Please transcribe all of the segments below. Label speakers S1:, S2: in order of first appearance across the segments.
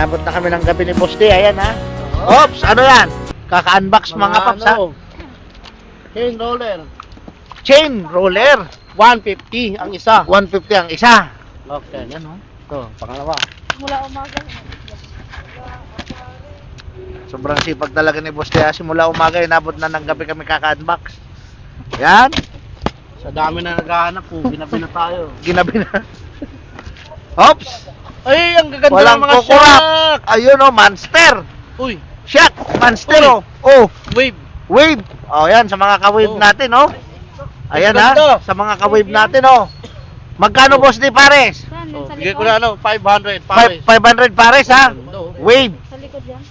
S1: Inabot na kami ng gabi ni Boss D. Ayan ha. Oops, ano yan? Kaka-unbox mga paps ha.
S2: Chain roller.
S1: Chain roller.
S2: 150 ang isa.
S1: 150 ang isa.
S2: Okay.
S1: Ayan o.
S2: Ito, pangalawa.
S3: Mula umaga.
S1: Sobrang sipag talaga ni Boss D. Simula umaga, inabot na ng gabi kami kaka-unbox. Yan.
S2: Sa dami na naghahanap po, ginabi na tayo.
S1: Ginabi na. Oops.
S2: Ay, ang gaganda
S1: Walang
S2: ng mga
S1: kukurap.
S2: shark.
S1: Ayun o, monster.
S2: Uy,
S1: Shark, monster
S2: Uy.
S1: o. Oh,
S2: wave.
S1: wave. Oh, yan sa mga ka-wave
S2: Oh.
S1: natin oh. Ayan ha,
S2: Ganda.
S1: sa mga ka-wave natin oh. Magkano Boss D pares?
S3: Saan?
S2: Oh,
S3: Sa
S2: bigay ko
S3: likod?
S2: na ano, 500 pares.
S1: 500 pares ha.
S2: Ganda, oh.
S1: Wave.
S3: Sa likod yan.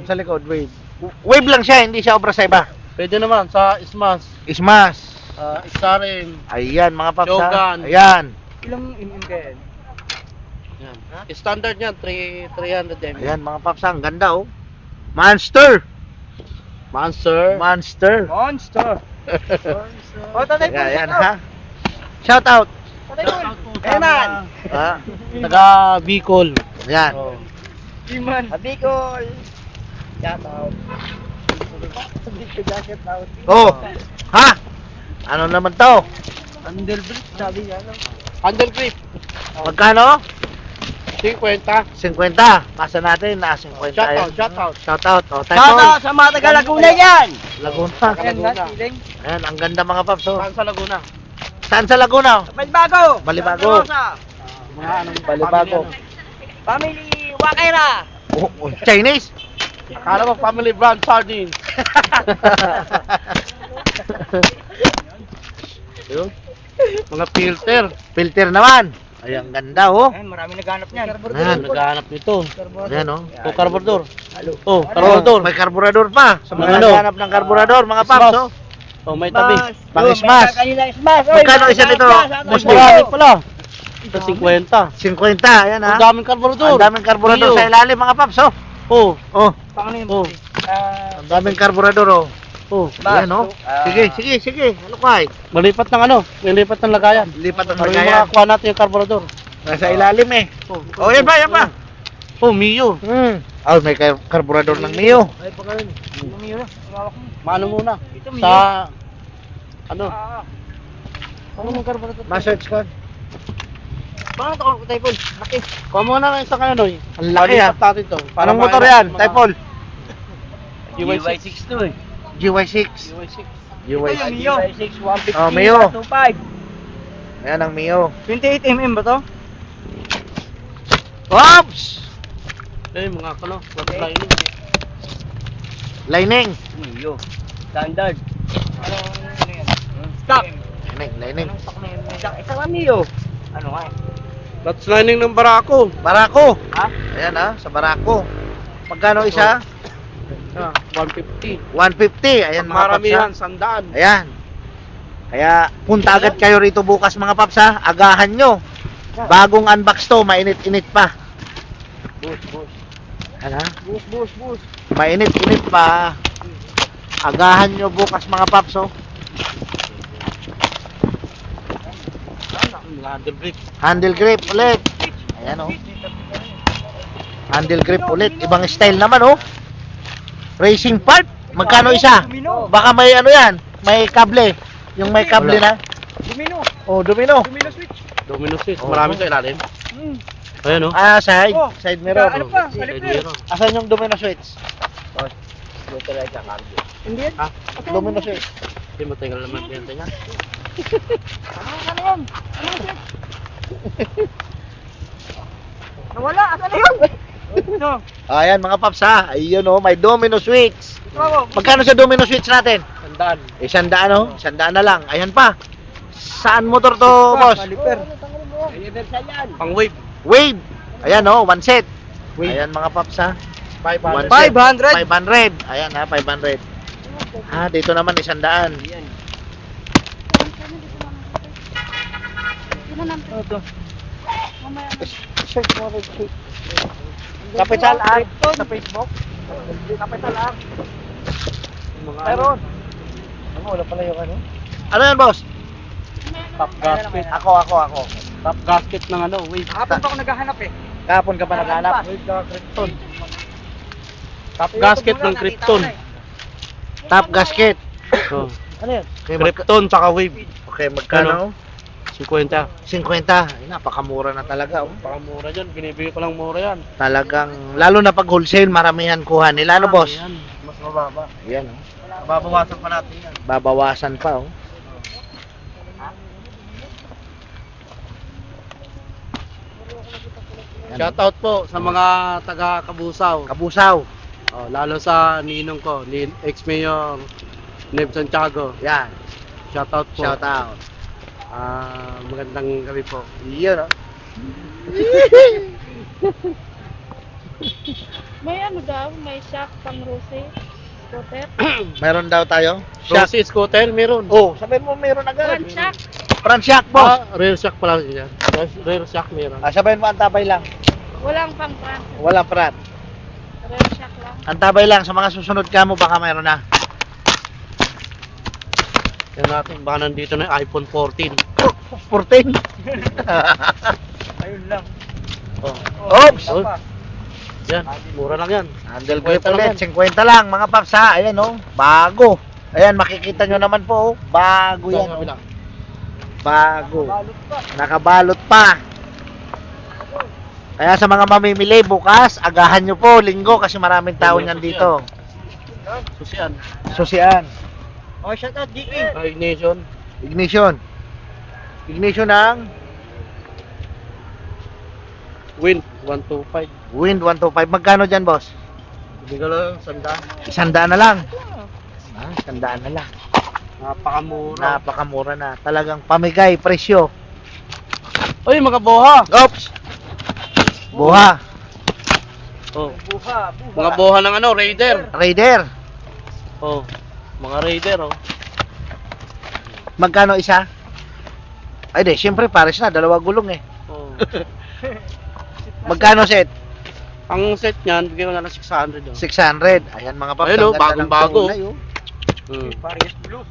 S1: Sa likod, wave. Wave lang siya, hindi siya obra sa iba.
S2: Pwede naman sa Smash,
S1: Smash.
S2: XRM.
S1: Ayan mga paps ha.
S2: Shogun.
S1: Ayan.
S4: Ilang kaya yan?
S2: Yan. Standard niyan, 300 ml.
S1: Ayan mga paps ha, ang ganda oh. Monster.
S2: Monster.
S1: Monster.
S4: Monster! O, tatay po,
S1: Ayan ha. Shout out.
S4: tatay po.
S2: Eh man.
S1: Ha.
S2: Taga Bicol.
S1: Ayan.
S2: Oh.
S4: Iman. Bicol. Shout out. Bicol jacket out.
S1: Oh. Ha? Ano naman to?
S4: Handle brick, sabi niya. No?
S2: Handle grip.
S1: Magkano?
S2: 50.
S1: 50. Pasa natin na 50.
S2: Shout out, shout out.
S1: Shout out. Oh,
S4: Shout out sa mga taga Laguna yan!
S1: Laguna.
S4: Ayan
S2: Laguna.
S4: nga, feeling.
S1: Ayan, ang ganda mga paps oh.
S2: Saan sa Laguna?
S1: Saan sa Laguna?
S4: Balibago!
S1: Balibago.
S4: Rosa.
S2: Mga anong
S1: Balibago.
S4: Family Wakaira!
S1: Oh, oh, Chinese?
S2: Akala mo family brand sardine. Yun. Mga filter.
S1: Filter naman. Ay, ang ganda oh.
S4: Ayan, marami naghanap niyan.
S1: Ayan.
S2: Naghahanap nito.
S1: Ayan oh.
S2: O, carburetor. Oh,
S1: Oh,
S2: carburetor.
S1: may karburador pa. Sa mga
S2: Ano?
S1: naghanap ng karburador, mga paps oh.
S2: Oh, may tabi.
S1: Pang smash. Magkano isa nito? Boss D?
S2: Marami pala. Ito 50.
S1: 50. Ayan ha.
S2: Ang daming carburetor.
S1: Ang daming karburador
S2: Iyo.
S1: sa ilalim mga paps oh.
S2: Oh,
S1: Oh,
S4: Pangano yun?
S2: oh,
S1: ang daming karburador oh.
S2: oh.
S1: Ayan oh. Sige. Ano kay?
S2: Malipat ng ano? Malipat ng lagayan.
S1: Lipat ang
S2: Ano yung
S1: lagayan.
S2: makakuha natin yung carburetor?
S1: Nasa ilalim eh.
S2: Oh,
S1: Oh, yan pa.
S2: Oh, Mio.
S1: Oh, may karburador ng Mio.
S4: Ay, pangano yun? Lumiyo na. Hawak mo.
S2: Maano muna?
S4: Ito, Mio.
S2: Sa, ano?
S4: Ano mong carburetor?
S1: Ma-search ko.
S4: Paano ito ko tayo po? Laki.
S2: Kuha mo na ng isang ano eh.
S1: Ang laki ah.
S2: Palipat natin to.
S1: Anong motor yan? Typhoon?
S2: GY6
S4: to eh.
S1: GY6.
S2: GY6.
S1: GY6.
S4: Mio. 150.
S1: Oh, Mio.
S4: 25.
S1: Ayan ang Mio.
S4: 28mm ba to?
S1: Oops!
S2: Eh, mga ano, web
S4: Okay.
S2: lining.
S1: Lining.
S4: Mio. Standard. Ano yan? Stock.
S1: Lining.
S4: Isang Mio. Ano nga eh?
S2: That's lining ng barako.
S1: Barako.
S4: Ha?
S1: Ayan ah, sa Barako. Magkano isa?
S2: 150.
S1: 150. Ayan mga paps
S2: Maramihan,
S1: ha.
S2: sandaan.
S1: Ayan. Kaya punta agad kayo rito bukas mga paps ha. Agahan nyo. Bagong unbox to, mainit-init pa.
S4: Bus.
S1: Ayan ha.
S4: Bus.
S1: Mainit-init pa. Agahan nyo bukas mga paps oh.
S2: Mga handle grip.
S1: Handle grip ulit. Ayan oh. Handle grip ulit. Ibang style naman oh. Racing part. Magkano isa? Baka may ano yan. May kable. Yung may kable na.
S4: Domino.
S1: Oh, domino.
S4: Domino switch.
S2: Domino switch.
S1: Oh.
S2: Marami sa ilalim. Ayan o.
S1: Ah, side.
S4: Oh.
S1: Side mirror.
S4: Ano pa?
S2: Side
S4: Kalipir.
S2: mirror.
S1: Asan yung domino switch?
S4: Hindi yan.
S2: Ha?
S1: Domino switch.
S2: Hindi matagal naman yan. Tingnan.
S4: Ano yan? Ano yan? Nawala. Asan na yun? Ito.
S1: Ayan mga paps ha. Ayun oh, may domino switch.
S4: Ito ako.
S1: Magkano sa domino switch natin?
S2: Sandaan.
S1: 100 oh. 100 na lang. Ayan pa. Saan motor to, boss?
S4: Kalipir. Universal yan.
S2: Pang wave.
S1: Wave. Ayan oh, one set. Ayan mga paps ha.
S2: 500.
S4: 500.
S1: 500. Ayan ha, 500. Ah, dito naman 100.
S4: Yan.
S3: Ano naman?
S4: Ito.
S3: Mamaya.
S1: Search mo rin. Capital Art sa Facebook. Capital Art. Meron. Ano, wala pala yung ano? Ano yan, boss?
S2: Top gasket.
S1: Ako.
S2: Top gasket ng ano, wave.
S4: Hapon pa ako naghahanap eh.
S1: Kahapon ka pa naghanap.
S2: Krypton. Top gasket ng Krypton.
S1: Top gasket.
S2: Oh.
S4: Ano yun?
S1: Okay,
S2: Krypton tsaka wave.
S1: okay, magkano?
S2: 50.
S1: 50. Ay, napakamura na talaga. Oh.
S2: Pakamura dyan. Binibigay ko lang mura yan.
S1: Talagang, lalo na pag wholesale, maramihan kuha nila. Ano, boss?
S2: Yan. Mas mababa.
S1: Yan, oh.
S2: Babawasan pa natin yan.
S1: Babawasan pa, oh. Yan, oh.
S2: Shoutout po sa mga taga Kabusaw.
S1: Kabusaw.
S2: Oh, lalo sa ninong ko, ex-mayor Neb Santiago.
S1: Yan.
S2: Shoutout po.
S1: Shout out.
S2: Magandang gabi po.
S1: Yun, oh.
S3: May ano daw, may shock pang Rose. Scooter.
S1: Meron daw tayo? Shock.
S2: Rosy scooter, meron.
S1: Oh, sabihin mo meron agad.
S3: Front shock.
S1: Front shock, boss.
S2: Rear shock pala yan. Rear shock meron.
S1: Sabihin mo, antabay lang.
S3: Walang pang front.
S1: Walang front.
S3: Rear shock lang.
S1: Antabay lang. Sa mga susunod ka mo, baka meron na.
S2: Yan natin, baka nandito na yung iPhone 14.
S1: 14.
S4: Ayun lang.
S2: Oh.
S1: Oops!
S2: Oh. Yan, mura lang yan.
S1: Handle grip
S2: 50 lang
S1: ulit. 50 lang, mga paps ha. Ayan, oh. Bago. Ayan, makikita nyo naman po, oh. Bago yan, oh.
S2: Kabila.
S1: Bago.
S4: Balot pa.
S1: Nakabalot pa. Kaya sa mga mamimili bukas, agahan nyo po, linggo, kasi maraming tao nyan dito.
S2: Susian.
S1: Susian.
S4: Oh, shout out, DK.
S2: Ignition.
S1: Ignition. Ignition ng
S2: Wind 125.
S1: Wind 125. Magkano dyan, boss?
S2: Hindi ka lang, sanda.
S1: 100 na lang. 100 na lang.
S2: Napakamura.
S1: Napakamura na. Talagang pamigay, presyo.
S2: Uy, mga boha.
S1: Oops! Buha.
S2: Oh.
S4: Buha.
S2: Mga boha ng ano, Raider.
S1: Raider.
S2: Oh. Mga Raider, oh.
S1: Magkano isa? Ay, di. Siyempre, pares na. Dalawa gulong eh.
S2: Oh.
S1: Magkano set?
S2: Ang set niyan, bigyan ko na lang 600. Oh.
S1: 600. Ayan mga paps.
S2: Ayun, oh,
S1: ang ganda ng
S2: bagong-bago.
S1: kulay, oh.
S2: Mm.
S4: Blue.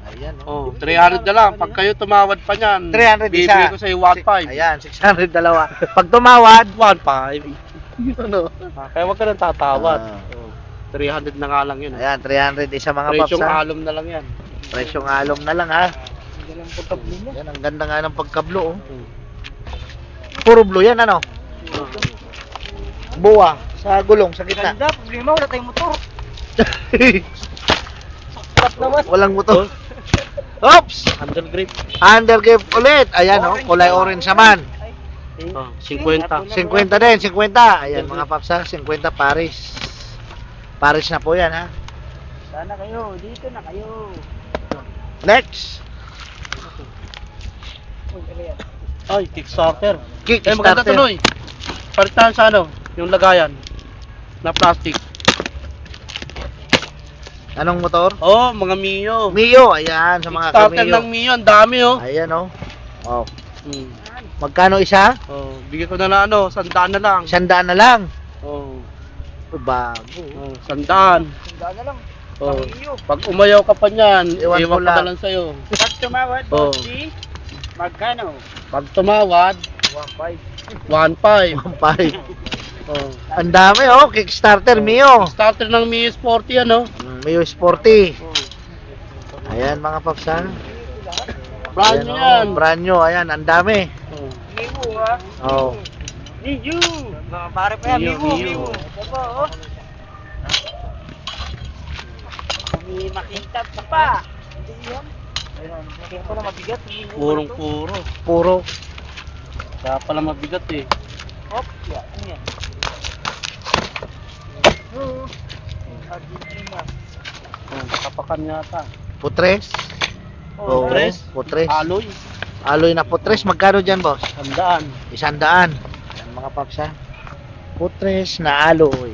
S1: Ayan, oh.
S2: Oh, 300 na lang. Pag kayo tumawad pa niyan,
S1: 300 isa.
S2: bibigay ko sa iyo 1.5.
S1: Ayan, 600 dalawa. Pag tumawad,
S2: 1.5.
S1: ano?
S2: Kaya wag ka nang tatawad.
S1: Ah.
S2: Oh, 300 na nga lang yun.
S1: Ayan, 300 isa mga paps.
S2: Presyong
S1: ha?
S2: alum na lang yan.
S1: Presyong alom na lang ha.
S4: Ang galang pagkablo mo.
S1: Yan, ang ganda nga ng pagkablo, oh.
S2: Hmm.
S1: Puro blue yan, ano? Buwa, sa gulong, sa gitna.
S4: Ganda, problema, wala tayong motor. Saklat naman.
S1: Walang motor. Oops!
S2: Handle grip.
S1: Handle grip ulit. Ayan, oh, kulay orange naman.
S2: Oh, 50.
S1: 50 din, 50. Ayan, mga paps ha, 50 Paris. Paris na po yan, ha.
S4: Sana kayo, dito na kayo.
S1: Next,
S2: Ay, Kickstarter. Maganda
S1: Kickstarter.
S2: tuloy. Palitan sa ano, yung lagayan na plastic.
S1: Anong motor?
S2: Oh, mga Mio.
S1: Mio, ayan, sa mga
S2: Kickstarter
S1: ka-Mio.
S2: ng Mio, ang dami oh.
S1: Ayan, oh. Oh.
S2: Hmm.
S1: Magkano isa?
S2: Oh, bigyan ko na lang ano, 100 na lang.
S1: 100 na lang.
S2: Oh,
S1: Bago.
S2: oh 100.
S4: Ganda na lang.
S2: Oh.
S4: Pang-iyo.
S2: Pag umayaw ka pa niyan,
S1: Iwan
S2: iwan
S1: ko
S2: ko na
S1: lang.
S2: lang sa'yo.
S4: Pag tumawad,
S2: Oh.
S4: bossy, magkano?
S2: Pag tumawad,
S4: 1.5.
S2: 1.5.
S1: 1.5.
S2: Oh.
S1: Ang dami, oh. Kickstarter, Mio.
S2: Starter ng Mio Sporty ano.
S1: Mio Sporty.
S2: Oh.
S1: Ayan, mga paps, ha.
S2: Brand
S1: Ayan,
S2: new
S1: oh,
S2: yan.
S1: brand new, ayan, ang dami.
S2: Oh.
S4: Mimu, ha?
S1: Oh.
S4: Miyu! Mga pare pa yan,
S2: Miyu,
S4: Mimu,
S2: Miyu.
S4: Mimu. Ito po, oh. May makita pa pa. Hindi yan. Ayun, nakita ko na mabigat.
S2: Purong puro.
S1: Puro.
S2: Kaya pala mabigat eh.
S4: Hop, yan. Ano yan? Oo. Argentina.
S2: Oh, kapakan yata.
S1: Putres. Oo,
S2: putres.
S1: Putres.
S2: Alloy.
S1: Aloy na putres. Magkano dyan, boss?
S2: 100.
S1: 100. Ayan, mga paps, ha. Putres na aloy.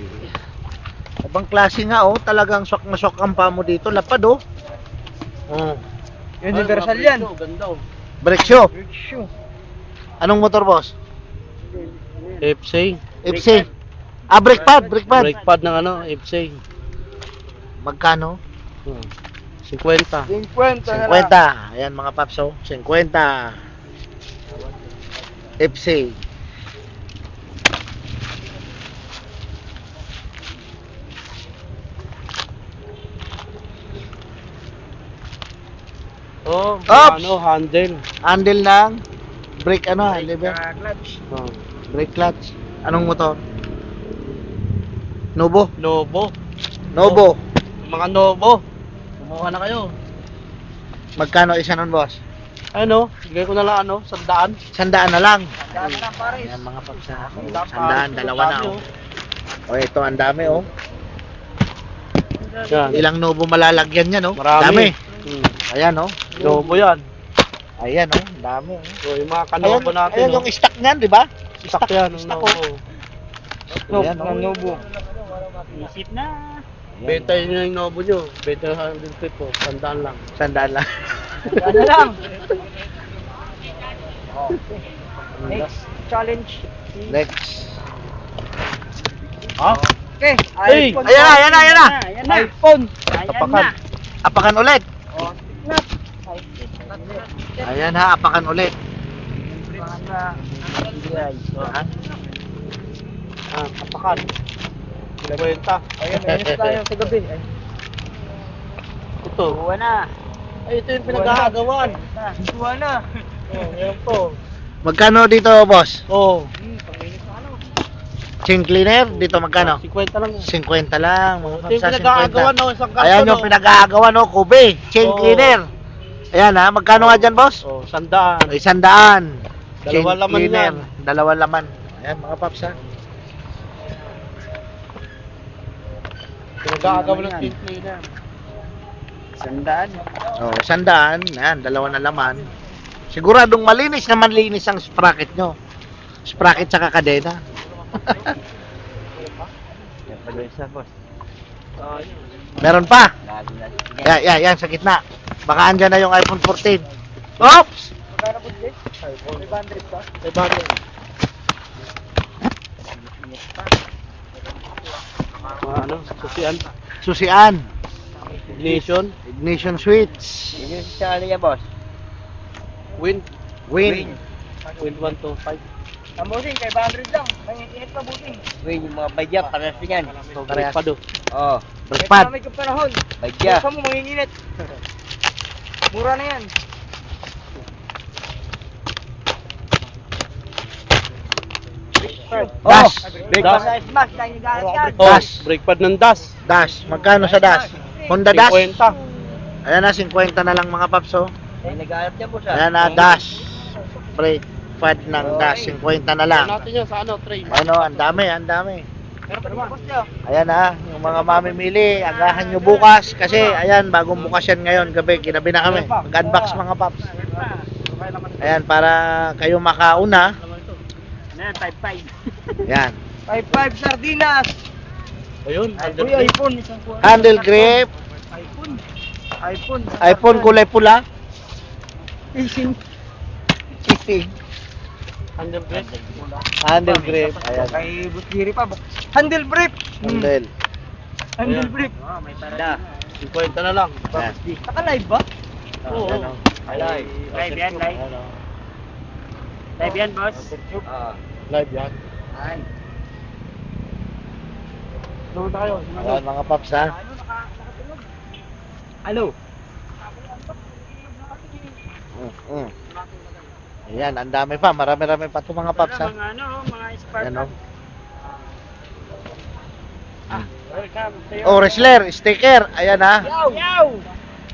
S1: Ibang klase nga, oh. Talagang swak na swak ang pamo dito. Lapad, oh. Oh.
S4: Universal
S2: Ay,
S4: yan.
S2: mga ganda oh.
S1: Brake shoe.
S4: Big shoe.
S1: Anong motor, boss?
S2: FC.
S1: FC. Ah, brake pad. Brake pad.
S2: Brake pad ng ano, FC.
S1: Magkano?
S2: Oh. 50.
S4: 50 na lang.
S1: 50. Ayan, mga paps, oh. 50. FC. Oops!
S2: Ano, handle.
S1: Handle ng brake ano, lever.
S4: Clutch.
S2: Oh.
S1: Brake clutch. Anong motor? Novo.
S2: Novo.
S1: Novo.
S2: Mga Novo. Kumuha na kayo.
S1: Magkano isa nun, boss?
S2: Ano, bigay ko na lang 100.
S1: 100 na lang.
S4: Dami ng pares.
S1: Ayan mga papsa.
S2: Sandaan,
S1: 100, dalawa na oh. O ito, ang dami oh.
S2: Yan.
S1: Ilang Novo malalagyan niya no?
S2: Marami.
S1: Dami.
S2: Hmm.
S1: Ayan oh.
S2: Novo yan.
S1: Ayan oh, ang dami oh.
S2: So, yung mga kanobo natin.
S1: ayan yung stock niyan, di ba?
S2: stock yan. Ng
S1: stock,
S2: Novo.
S1: Ayan oh.
S4: Novo. Isip na.
S2: Benta nyo yung Novo nyo. Benta sa handle clip po. 100 lang.
S1: 100 lang.
S4: Ano lang. Next challenge.
S1: Next.
S2: Ha?
S4: Okay.
S2: Hey!
S4: iPhone.
S1: Ayan na, ayan na, ayan na.
S4: Ayan na.
S2: iPhone!
S4: Ayan
S2: Apakan.
S4: na.
S1: Apakan ulit.
S4: Oh, na.
S1: Ayan ha, apakan ulit. Ha?
S2: Apakan. Kwenta.
S4: Ayan, ayun tayo sa gabi.
S2: Ito.
S4: Buwan na.
S2: Ay, ito yung pinagkakagawan.
S4: Buwan na.
S2: Oh, yan po.
S1: Magkano dito, boss?
S2: Oh.
S1: Chain cleaner, dito magkano?
S2: 50 lang.
S1: 50 lang, mga
S2: Ito yung
S1: kapsa,
S2: pinagkakagawan
S1: 50.
S2: ng isang kanto.
S1: Ayan yung pinag-aagawa no, Kube, chain
S2: Oo.
S1: cleaner. Ayan ha, magkano nga dyan, boss?
S2: Oh, 100.
S1: 100. Chain
S2: Dalawang laman
S1: cleaner,
S2: yan.
S1: dalawang laman. Ayan mga paps ha.
S2: Pinagkakagawan ng steel cleaner.
S4: Sandaan.
S1: Oh, 100. Ayan, dalawa na laman. Siguradong malinis na malinis ang sprocket nyo. Sprocket sa kadena. Meron pa. Yan, sa gitna. Baka andyan na yung iPhone 14. Oops!
S4: Magkano po din? 500 pa.
S2: 500. Ano? Susian.
S1: Susian.
S2: Ignition.
S1: Ignition switch.
S4: Yun yung sa niya, boss.
S2: Wind.
S1: Win.
S2: Wind 125.
S4: Ang busing, 500 lang. Manginginit pa busing. Wait, yung mga badya, paras yan.
S2: So,
S1: Parehas.
S2: brake pad oh.
S4: Oo.
S1: Brake pad.
S4: May kapanahon. Badya. Buksan mo, manginginit. Mura na yan.
S1: Dash.
S4: Brake
S2: Dash.
S4: pad sa smash, dahil nag-aaral yan.
S2: Oh,
S1: Dash.
S2: brake pad ng dash.
S1: Dash. Magkano sa dash? Honda Dash.
S2: 50.
S1: Ayan na, 50 na lang mga paps oh.
S4: Dahil nag-aaral yan, boss.
S1: Ayan na, dash. Brake pad ng dash. 50 na lang.
S2: Natin yan sa ano, tray.
S1: Ano, ang dami, ang dami.
S4: Pero pa naman. Boss niyo.
S1: Ayan na, yung mga mamimili, agahan nyo bukas. Kasi, ayan, bagong bukas yan ngayon, gabi, ginabi na kami. Mag-unbox mga paps. Ayan, para kayo makauna.
S4: Ano yan, 5.5.
S1: Ayan.
S4: 5.5 sardinas.
S2: Ayun.
S4: Uy, iPhone. Isang kuha.
S1: Handle grip.
S4: iPhone. iPhone.
S1: iPhone kulay pula.
S4: Ising.
S1: Cheating.
S2: Handle brake.
S1: Handle grip. Ayan.
S4: Kay Busgiri pa. Handle brake.
S1: Handle.
S4: Handle
S2: Ayan.
S4: brake. Oh, may parada.
S2: 50 na lang.
S1: Ayan.
S4: Naka-live ba?
S2: Oo.
S1: Ayan, oh.
S4: Live. Live yan, live.
S1: Ayan, oh.
S4: Live yan, boss. Ah.
S2: Live yan.
S4: Ay.
S2: Doon tayo.
S1: Ayan, mga paps ha.
S4: Ano?
S1: Ayan, ang dami pa. Marami-rami pa ito mga paps ha.
S4: Mga ano, mga spark.
S1: Ayan, oh.
S4: Welcome to
S1: Oh, wrestler, sticker. Ayan ha.
S4: Yaw!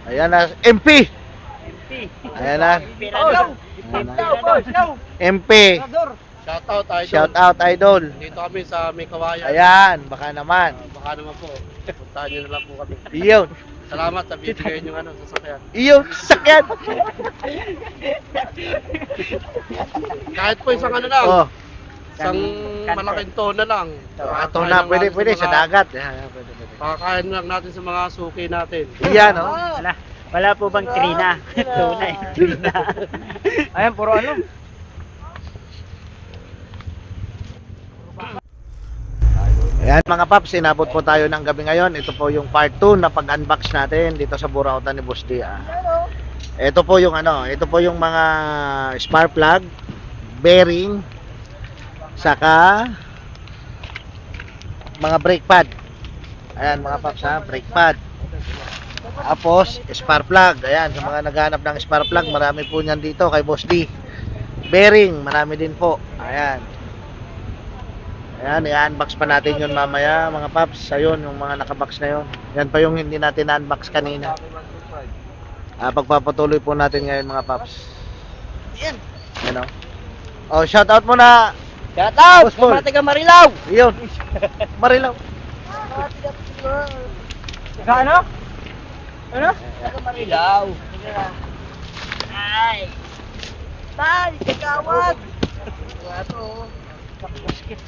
S1: Ayan na, MP.
S4: MP.
S1: Ayan na.
S4: Pirador. Yaw, boss. Yaw.
S1: MP.
S4: Pirador.
S2: Shoutout idol.
S1: Shout out, idol.
S2: Dito kami sa May Kawayan.
S1: Ayan, baka naman.
S2: Baka naman po. Puntahan nyo na lang po kami.
S1: Iyon.
S2: Salamat sa bibigay nyo ano, sasakyan.
S1: Iyon, sakyan.
S2: Kahit po isang ano lang.
S1: Oh,
S2: Isang malaking tona lang.
S1: ito na, pwede sa dagat. Ayan, pwede.
S2: Pakakain lang natin sa mga suki natin.
S1: Iyan, oh.
S4: Wala po bang trina? Tunay. Trina. Ayan, puro ano?
S1: Ayan mga paps, inabot po tayo ng gabi ngayon. Ito po yung part 2 na pag-unbox natin dito sa Burautan ni Boss D. Ito po yung ano, ito po yung mga spark plug, bearing, saka mga brake pad. Ayan mga paps ha, brake pad. Tapos, spark plug. Ayan, sa mga naghahanap ng spark plug, marami po niyan dito kay Boss D. Bearing, marami din po. Ayan. Ayan, i-unbox pa natin yun mamaya, mga paps. Ayun, yung mga nakabox na yun. Yan pa yung hindi natin na-unbox kanina. Pagpapatuloy po natin ngayon, mga paps.
S4: Yan.
S1: Ano? Oh, shout out muna.
S4: Shout out!
S1: Boss Paul.
S4: Mga taga Marilaw!
S1: Yun. Marilaw.
S4: Taga ano? Ano? Taga Marilaw. Ay! Tay! Kagawad! Ito. Basket.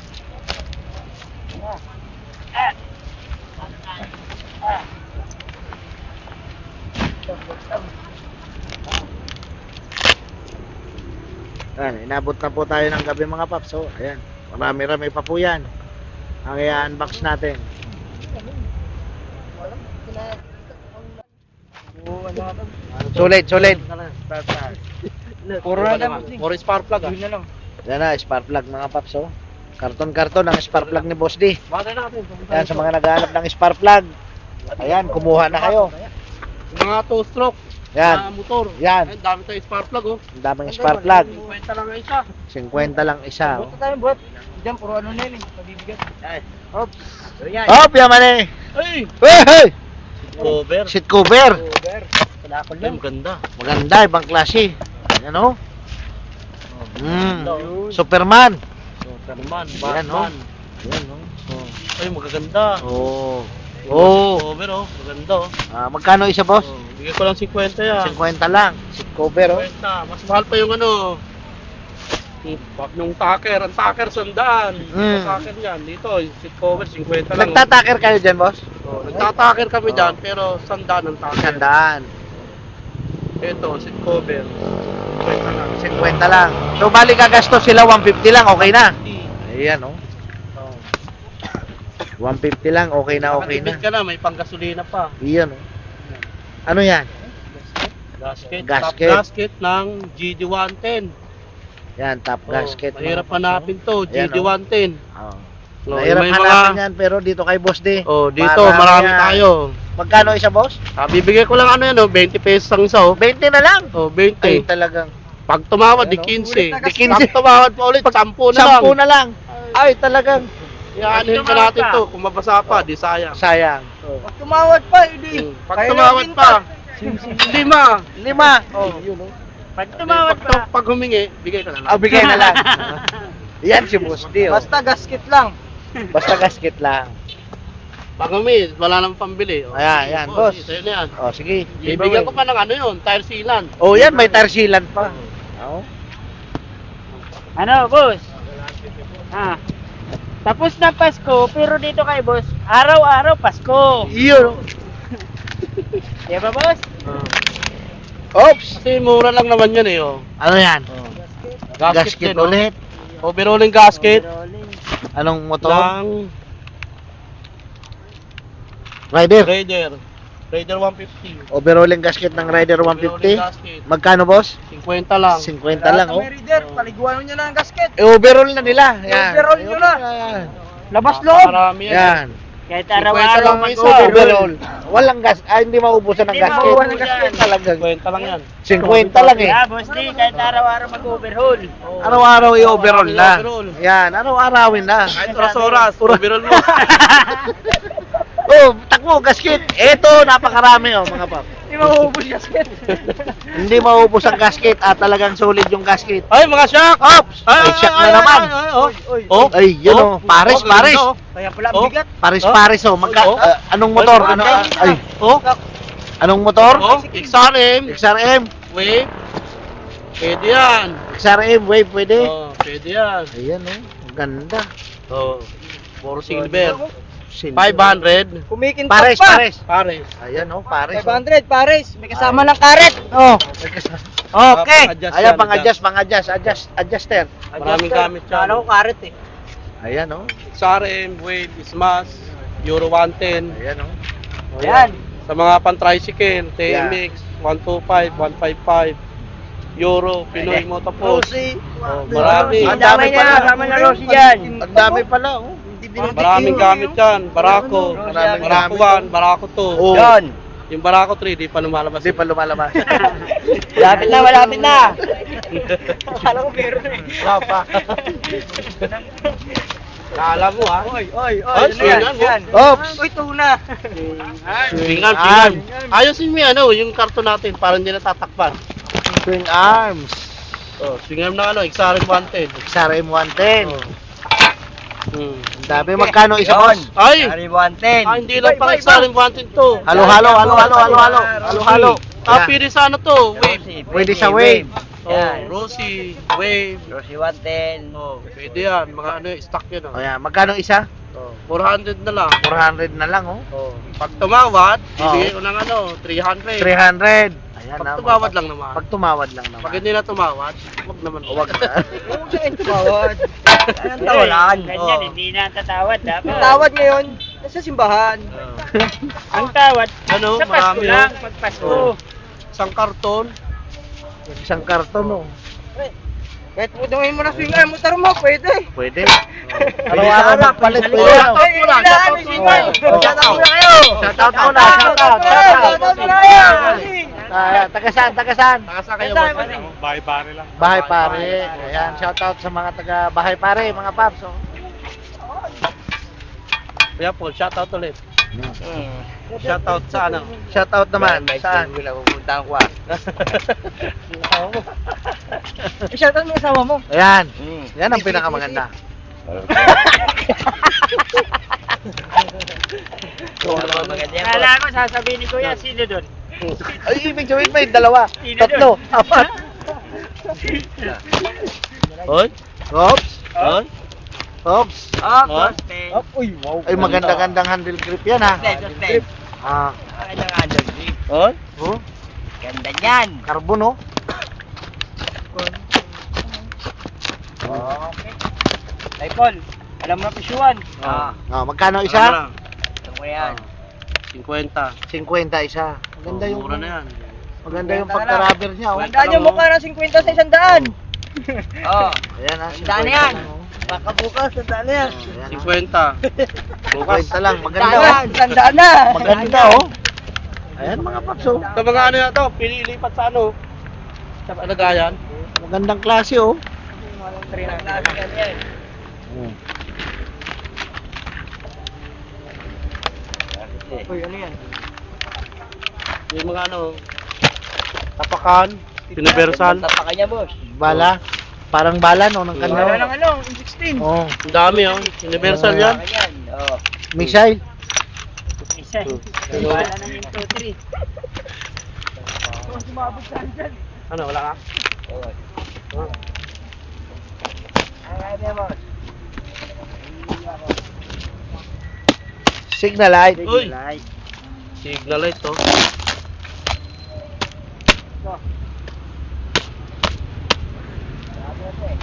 S1: Ayan, inabot na po tayo ng gabi, mga paps. So, ayan. Marami-rami pa po yan. Ang i-unbox natin. Solid, solid.
S4: Puro na lang.
S2: Puro spark plug ah.
S4: Yun na lang.
S1: Yan na, spark plug, mga paps. Oh. Karton-karton ang spark plug ni Boss D.
S2: Bakit natin?
S1: Ayan, sa mga naghahanap ng spark plug. Ayan, kumuha na kayo.
S2: Mga 2-stroke.
S1: Yan.
S2: Motor.
S1: Yan.
S2: Ay, dami tayo spark plug oh.
S1: Ang daming spark plug.
S2: 50 lang ang isa.
S1: 50 lang isa. Oh.
S4: Buto tayo, buhat. Diyan, puro ano na yun eh. Pabibigat. Oops. Yan.
S1: Hop, yaman eh.
S2: Ay!
S1: Hey, hey!
S2: Cover.
S1: Seat cover.
S4: Over. Kalakol
S2: Ay,
S4: lang.
S2: maganda.
S1: Maganda, ibang klase. Ayan o. Superman.
S2: Superman,
S1: Ayan, oh.
S2: Batman.
S1: Ayan o.
S2: Ay, magaganda.
S1: Oh. Oh.
S2: Cover oh. Maganda oh.
S1: Magkano isa, boss?
S2: Oh, bigay ko lang 50 yan.
S1: 50 lang. Seat cover o.
S2: 50. Mas mahal pa yung ano. Yung taker. Ang taker, 100. Ang taker niyan. Dito, seat cover, 50 lang.
S1: Nagtataker kayo dyan, boss?
S2: Oh, nagtataker kami dyan, pero 100 ang taker.
S1: Sandaan.
S2: Ito, seat cover. 50 lang.
S1: 50 lang. So, bali gagastos sila 150 lang. Okay na. Ayan o. 150 lang. Okay na, okay na.
S2: Nakatipid ka na, may panggasolina pa.
S1: Iyan o. Ano yan?
S2: Gasket.
S1: Gasket.
S2: Top gasket ng GD110.
S1: Yan, top gasket.
S2: Mahirap hanapin to,
S1: Ayan,
S2: GD110.
S1: Oh.
S2: No,
S1: Mahirap
S2: may
S1: hanapin yan, pero dito kay Boss D.
S2: Oh, dito marami
S1: yan.
S2: tayo.
S1: Magkano isa, boss?
S2: Bibigay ko lang ano yan, oh, 20 pesos ang isa, oh.
S1: 20 na lang.
S2: Oh,
S1: Ay,
S2: 20.
S1: talagang.
S2: Pag tumawad, di
S1: Ayan,
S2: 15.
S1: Di 15.
S2: Pag tumawad pa ulit, 10 na lang.
S1: 10 na lang. Ay, talagang.
S2: Iaanohin pa natin to, kung mabasa pa, di sayang.
S1: Sayang.
S4: Pag tumawad pa, hindi.
S2: Pag tumawad pa, 5.
S1: 5.
S2: Oh.
S4: Pag tumawad pa.
S2: Pag humingi, bigay ko na lang.
S1: Bigay na lang. Yan si Boss D. Oh.
S4: Basta gasket lang.
S1: Basta gasket lang.
S2: Pag humingi, wala nang pambili. Oh.
S1: Ayan, boss.
S2: Sa'yo na yan.
S1: Oh, sige.
S2: Bibigyan ko pa ng ano yun, tire sealant.
S1: Oh, yan, may tarsilan pa. Oh.
S4: Ano, boss? Tapos na Pasko, pero dito kay boss, araw-araw Pasko.
S1: Iyon.
S4: Di ba, boss?
S1: Oops.
S2: Kasi mura lang naman yun eh. Oh.
S1: Ano yan? Gasket
S2: din, oh.
S1: ulit.
S2: Overhauling gasket
S1: Anong motor?
S2: ng
S1: Rider.
S2: Raider 150.
S1: Overhauling gasket ng Rider
S2: Overhauling
S1: 150.
S2: gasket.
S1: Magkano, boss?
S2: 50 lang.
S1: 50 lang, oh.
S4: Reader, paliguan nyo na ang gasket.
S1: Overall na nila. Yan.
S4: Overall nyo na.
S1: Yan.
S4: Labas loob.
S2: Marami yan.
S1: Yan.
S4: Kahit
S2: 50
S4: araw-araw
S2: lang isa.
S1: Overall. Walang gas. Hindi maubusan ng
S4: Hindi
S1: gasket.
S4: maubusan ng gasket.
S1: Talagang
S2: 50 lang yan.
S1: 50 lang eh.
S4: Yeah, boss D, kahit araw-araw mag-overhaul.
S1: Araw-araw i-overall na.
S2: Overall.
S1: Yan, araw-arawin na.
S2: Kahit oras-oras, overall mo.
S1: Oh, takbo, gasket. Eto, napakarami oh, mga pap.
S4: Hindi mauubos gasket.
S1: Hindi maubos ang gasket at talagang solid yung gasket.
S2: Ay, mga shock!
S1: Ops! May shock na naman.
S2: Oh,
S1: Ay, yun oh, pares, pares.
S4: Kaya pala
S2: Oh.
S4: ang bigat.
S1: Pares, pares oh.
S2: Oh.
S1: Anong motor? Ano? Ay,
S2: Oh,
S1: anong motor?
S2: oh, XRM,
S1: XRM.
S2: wave. Pwede yan.
S1: XRM wave pwede.
S2: Oh, pwede yan.
S1: Ayan oh, ang ganda.
S2: Oh, puro silver.
S1: Silver.
S2: 500.
S4: Kumikintab
S1: Pares,
S4: pa.
S1: pares.
S2: Pares.
S1: Ayan oh, pares.
S4: 500, pares. May kasama ng karet. Oh. Okay.
S2: Pang-adjust
S1: Ayan,
S2: yan,
S1: pang-adjust, adjuster.
S2: Maraming gamit yan.
S4: Kala ko karet eh.
S1: Ayan oh.
S2: XRM, wave, smash, Euro 110.
S1: Ayan oh.
S4: Ayan.
S2: Sa mga pan-tricycle, TMX, 125, 155, Euro, Pinoy Motopost. Oh, marami.
S1: Ang dami pala.
S4: Kasama na Rosy dyan.
S1: Ang dami pala oh.
S2: Maraming gamit yan. Barako.
S1: Maraming
S2: Barako
S1: gamit.
S2: 1, Barako 2.
S1: Oh.
S4: Yan.
S2: Yung Barako 3, di pa lumalabas.
S1: Hindi pa lumalabas.
S4: Malapit na, malapit na. Akala ko meron eh.
S2: Wala pa. Kala mo ha?
S4: Oy,
S2: Ay, swingan mo.
S1: Oops!
S4: Uy, tuna.
S2: Swingan, swingan. Ayusin mo yan, yung karton natin para hindi natatakpan.
S1: Swing arms.
S2: Oh, swingan na XRM 110.
S1: XRM 110.
S2: Oh. Hmm.
S1: Ang dami, magkano isa, boss?
S2: Ay!
S4: Ari 110.
S2: Hindi lang pang XRM 110 to.
S1: Halo-halo, halo-halo.
S2: Pili sa ano to? Wave.
S1: Pwede sa wave.
S2: Oh,
S4: Yan.
S2: Rosy, Wave.
S4: Rosy 110.
S2: Oh, pwede yan. Mga ano, stock yan.
S1: O yan, magkano isa?
S2: Oh, 400 na lang.
S1: 400 na lang, oh.
S2: Oh, pag tumawad, bibigay ko ng ano, 300.
S1: 300. Ayan
S2: Pag
S1: na.
S2: tumawad lang naman.
S1: Pag tumawad lang naman.
S2: Pag hindi na tumawad, wag naman.
S1: Huwag na.
S4: Huwag siya tumawad. Anong tawalan?
S2: Ganyan,
S4: hindi na tatawad. Ang tawad ngayon, nasa simbahan.
S3: Ang tawad,
S2: Ano,
S3: sa Pasko
S2: marami
S3: lang,
S2: oh.
S3: pag Pasko.
S2: Oh. Isang karton.
S1: Isang karton, oh.
S4: Kahit pudungin mo na swing arm mo, taro mo, pwede.
S1: Pwede.
S4: Araw-araw,
S1: Araw-araw magpalit po
S2: Oh,
S1: yan.
S2: shoutout mo na, shoutout mo na.
S4: Shoutout mo na kayo.
S1: Shoutout mo na, shoutout.
S4: Shoutout mo na kayo.
S1: Taga saan, taga saan?
S2: Nakasa kayo boss.
S1: Bahay Pare. Ayan, shoutout sa mga taga Bahay Pare, mga paps, oh.
S2: Kuya Paul, shoutout ulit. Shoutout sa ano?
S1: Shoutout naman. Saan?
S4: Pupuntahan ko ah. Shoutout mo asawa mo.
S1: Ayan. Yan ang pinakamaganda.
S3: Kala ko sasabihin ni Kuya, sino doon?
S1: Ay, ibig sabihin may dalawa, tatlo, apat.
S2: Hoy?
S1: Oops.
S2: Hoy?
S1: Oops.
S4: Uy, wow.
S1: Ay, maganda-gandang handle grip yan, ha?
S4: Just
S1: Ah.
S4: Magandang handle grip.
S2: Hoy?
S1: Oh,
S4: Ganda niyan.
S1: carbon, oh.
S4: Okay. Ay, Paul, alam mo na pisyuan.
S2: Ah.
S1: Ah, magkano
S2: Ano
S1: isa?
S2: lang?
S4: Ito mo yan.
S2: 50.
S1: 50 isa. Maganda yung
S2: Mura na yan.
S1: maganda yung pagka-rubber niya, oh.
S4: Tandaan niyo mukha ng 50 sa 100. Oo.
S1: Ayan, ha.
S4: Tandaan na yan. Baka bukas, tandaan na yan.
S2: 50. Bukas.
S1: 50 lang, maganda, oh.
S4: Tandaan na.
S1: Maganda, oh. Ayan, mga paps, oh.
S2: Sa mga ano na to, pinilipat sa ano? Sa lagayan.
S1: Magandang klase, oh.
S4: Uy, ano yan?
S2: Yung mga ano, tapakan, universal.
S4: Tapakan niya, boss.
S1: Bala. Parang bala, no, ng
S4: Wala
S1: kanya.
S4: nang ano, 16.
S1: Oh,
S2: Ang dami oh, universal yan.
S4: Yan. Oo.
S1: missile.
S3: Isa. Wala na yung 2-3.
S2: Ano, wala ka?
S4: Ano yan, boss?
S1: Signal light.
S2: Uy! Signal light to.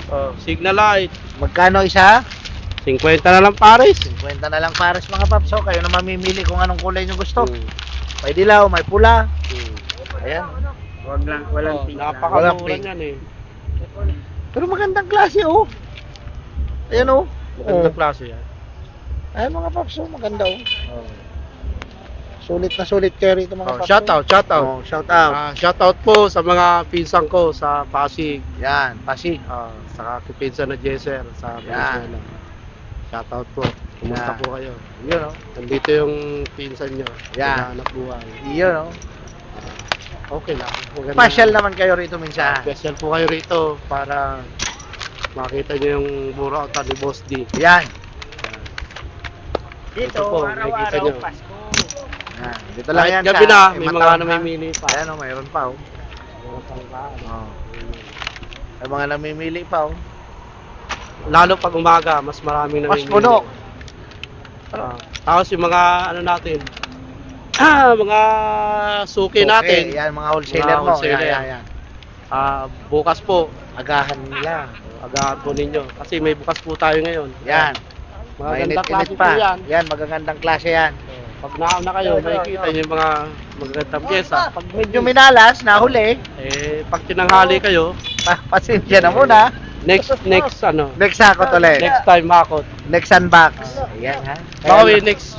S2: Oh, signal light.
S1: Magkano isa?
S2: 50 na lang pares.
S1: 50 na lang pares, mga paps, oh. Kayo na mamimili kung anong kulay nyo gusto.
S2: Hmm.
S1: May dilaw, may pula. Ayan.
S3: Wag lang, walang
S2: Oh,
S3: pizza.
S2: napakamura
S1: Walang pink.
S2: yan eh.
S1: Pero magandang klase, oh. Ayan, oh.
S2: Maganda
S1: Oh.
S2: klase yan.
S1: Ayan, mga paps, oh. Maganda, oh. Sulit na sulit kayo rito, mga
S2: Oh,
S1: paps.
S2: shout out, shout out.
S1: Oh, shout out.
S2: Shout out po sa mga pinsan ko sa Pasig.
S1: Yan, Pasig.
S2: Sa pinsan na Jesser sa
S1: Yan.
S2: Venezuela. Shout out po. Kumusta
S1: Yan.
S2: po kayo?
S1: Yun, oh.
S2: Nandito yung pinsan nyo.
S1: Yan.
S2: Naghahanap buhay.
S1: Yun, oh.
S2: Okay lang. Maganda.
S1: Special naman kayo rito minsan.
S2: Special po kayo rito para makita nyo yung burautan ni Boss D.
S1: Yan.
S2: Ito
S3: Dito,
S2: po, makikita
S3: araw-araw,
S2: nyo.
S3: Pasko.
S1: Yan. Dito lang
S2: Kahit
S1: yan
S2: gabi
S1: sa
S2: na, may mga
S1: Imataon,
S2: namimili pa.
S1: Ayan, oh, mayroon pa, oh. Oh. May mga namimili pa, oh.
S2: Lalo pag umaga, mas maraming
S1: Mas
S2: namimili.
S1: puno.
S2: Tapos yung mga ano natin, mga suki natin.
S1: Yan, mga wholesaler
S2: Mga
S1: mo.
S2: wholesaler.
S1: Yan.
S2: Bukas po,
S1: Agahan nila.
S2: agahan po ninyo. Kasi may bukas po tayo ngayon.
S1: Yan.
S2: Magagandang klase
S1: Mainit-init
S2: po
S1: pa.
S2: yan.
S1: Yan, magagandang klase yan.
S2: Pag nauna kayo, makikita nyo yung mga magagandang pyesa.
S1: Pag medyo minalas, nahuli,
S2: Pag tinanghali kayo,
S1: pasensya na muna.
S2: next
S1: Next hakot ulit.
S2: time hakot.
S1: Next unbox. Ayan, ha.
S2: Bawi next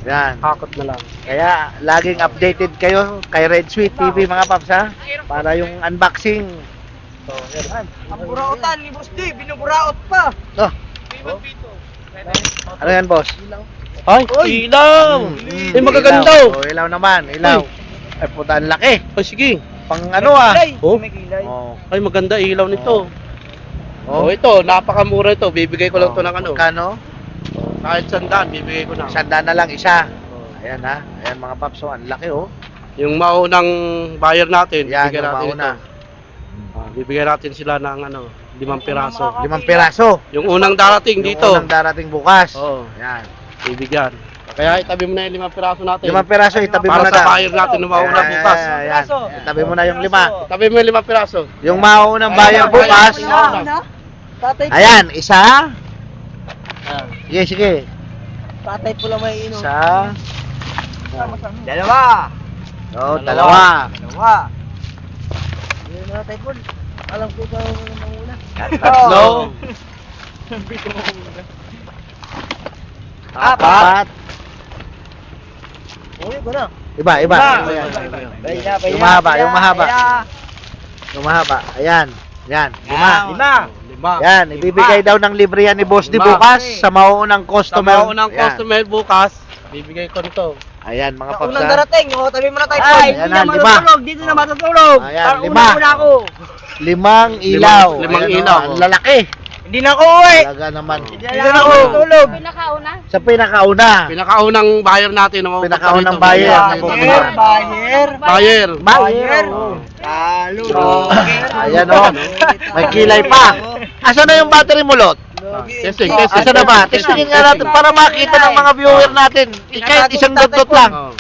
S1: Yan.
S2: Hakot na lang.
S1: Kaya laging updated kayo kay Red Sweet TV mga paps ha. Para yung unboxing.
S2: So, yan.
S4: Ang buraotan ni Boss D, binuburaot pa.
S1: Oh, ano yan boss?
S2: Ay, ilaw! Eh, magaganda.
S1: Ilaw. Oh, ilaw naman, ilaw. Ay puta, ang laki.
S2: Ay, sige.
S1: Pang ano ah.
S2: Oh.
S4: May kilay.
S1: Oh.
S2: Ay, maganda ilaw nito.
S1: Oh.
S2: Oh, ito, napakamura ito. Bibigay ko lang ito ng ano.
S1: Magkano?
S2: Kahit 100, bibigay ko na.
S1: 100 na lang isa. Ayan ha. Ayan mga paps, oh, ang laki oh.
S2: Yung maunang buyer natin,
S1: Yan,
S2: bibigyan
S1: yung
S2: natin
S1: mauna.
S2: ito. Bibigyan natin sila ng ano, 5 piraso.
S1: 5 piraso.
S2: Yung unang darating
S1: Yung
S2: dito.
S1: unang darating bukas.
S2: Oo.
S1: Ayan.
S2: Bibigyan. Kaya itabi mo na yung 5 piraso natin.
S1: 5 piraso, itabi mo
S2: Para
S1: na
S2: sa
S1: na.
S2: buyer natin na mauna
S1: Ayan,
S2: bukas.
S1: ayan. Itabi mo na yung 5.
S2: Itabi mo yung 5 piraso.
S1: Yung maunang buyer
S2: Ayan,
S1: bukas.
S2: ayan.
S4: Tatay,
S1: Ayan, isa.
S2: Ayan.
S1: Sige, sige.
S4: tatay pula may inom.
S1: Isa.
S4: Dalawa.
S1: Oh, dalawa.
S4: Dalawa. Yun na tatay Paul. Alam ko ikaw ang manguna.
S1: Tatlo. Apat.
S4: Uy, ko na.
S1: Iba, iba. Ayan. Yung mahaba, yung mahaba. Yung mahaba. Ayan. Yan. 5.
S2: 5.
S1: Yan, ibibigay daw ng libre yan ni Boss D
S2: 5.
S1: bukas sa mauunang
S2: Sa
S1: customer.
S2: maunang
S1: Ayan.
S2: customer bukas, bibigay ko nito.
S1: Ayan, mga
S4: Ang
S1: paps
S4: unang
S1: ha.
S4: darating, tabi mo na tayo.
S1: Ay,
S4: Ay,
S1: yan
S4: hindi
S1: na,
S4: na
S1: 5.
S4: matutulog. Dito na matutulog.
S1: Ayan,
S4: Parang
S1: 5.
S4: una ako.
S1: 5 ilaw.
S2: Limang
S1: Ayan,
S2: ilaw.
S1: oh, ang lalaki.
S4: Hindi na ako uwi.
S1: Talaga naman.
S4: Hindi na ako matutulog.
S3: Pinakauna.
S1: Sa pinakauna.
S2: Pinakaunang buyer natin. na mapupunta
S1: Pinakaunang
S2: dito.
S1: buyer.
S4: Bayer, bayer.
S2: Buyer.
S1: Buyer.
S4: Talo.
S1: Ayan o. May kilay pa. Asan na yung battery mo, Lot?
S2: Testing,
S1: Asan
S2: testing.
S1: na ba? Testingin nga natin para makita ng mga viewer natin. Kahit isang dot lang.
S2: Oh.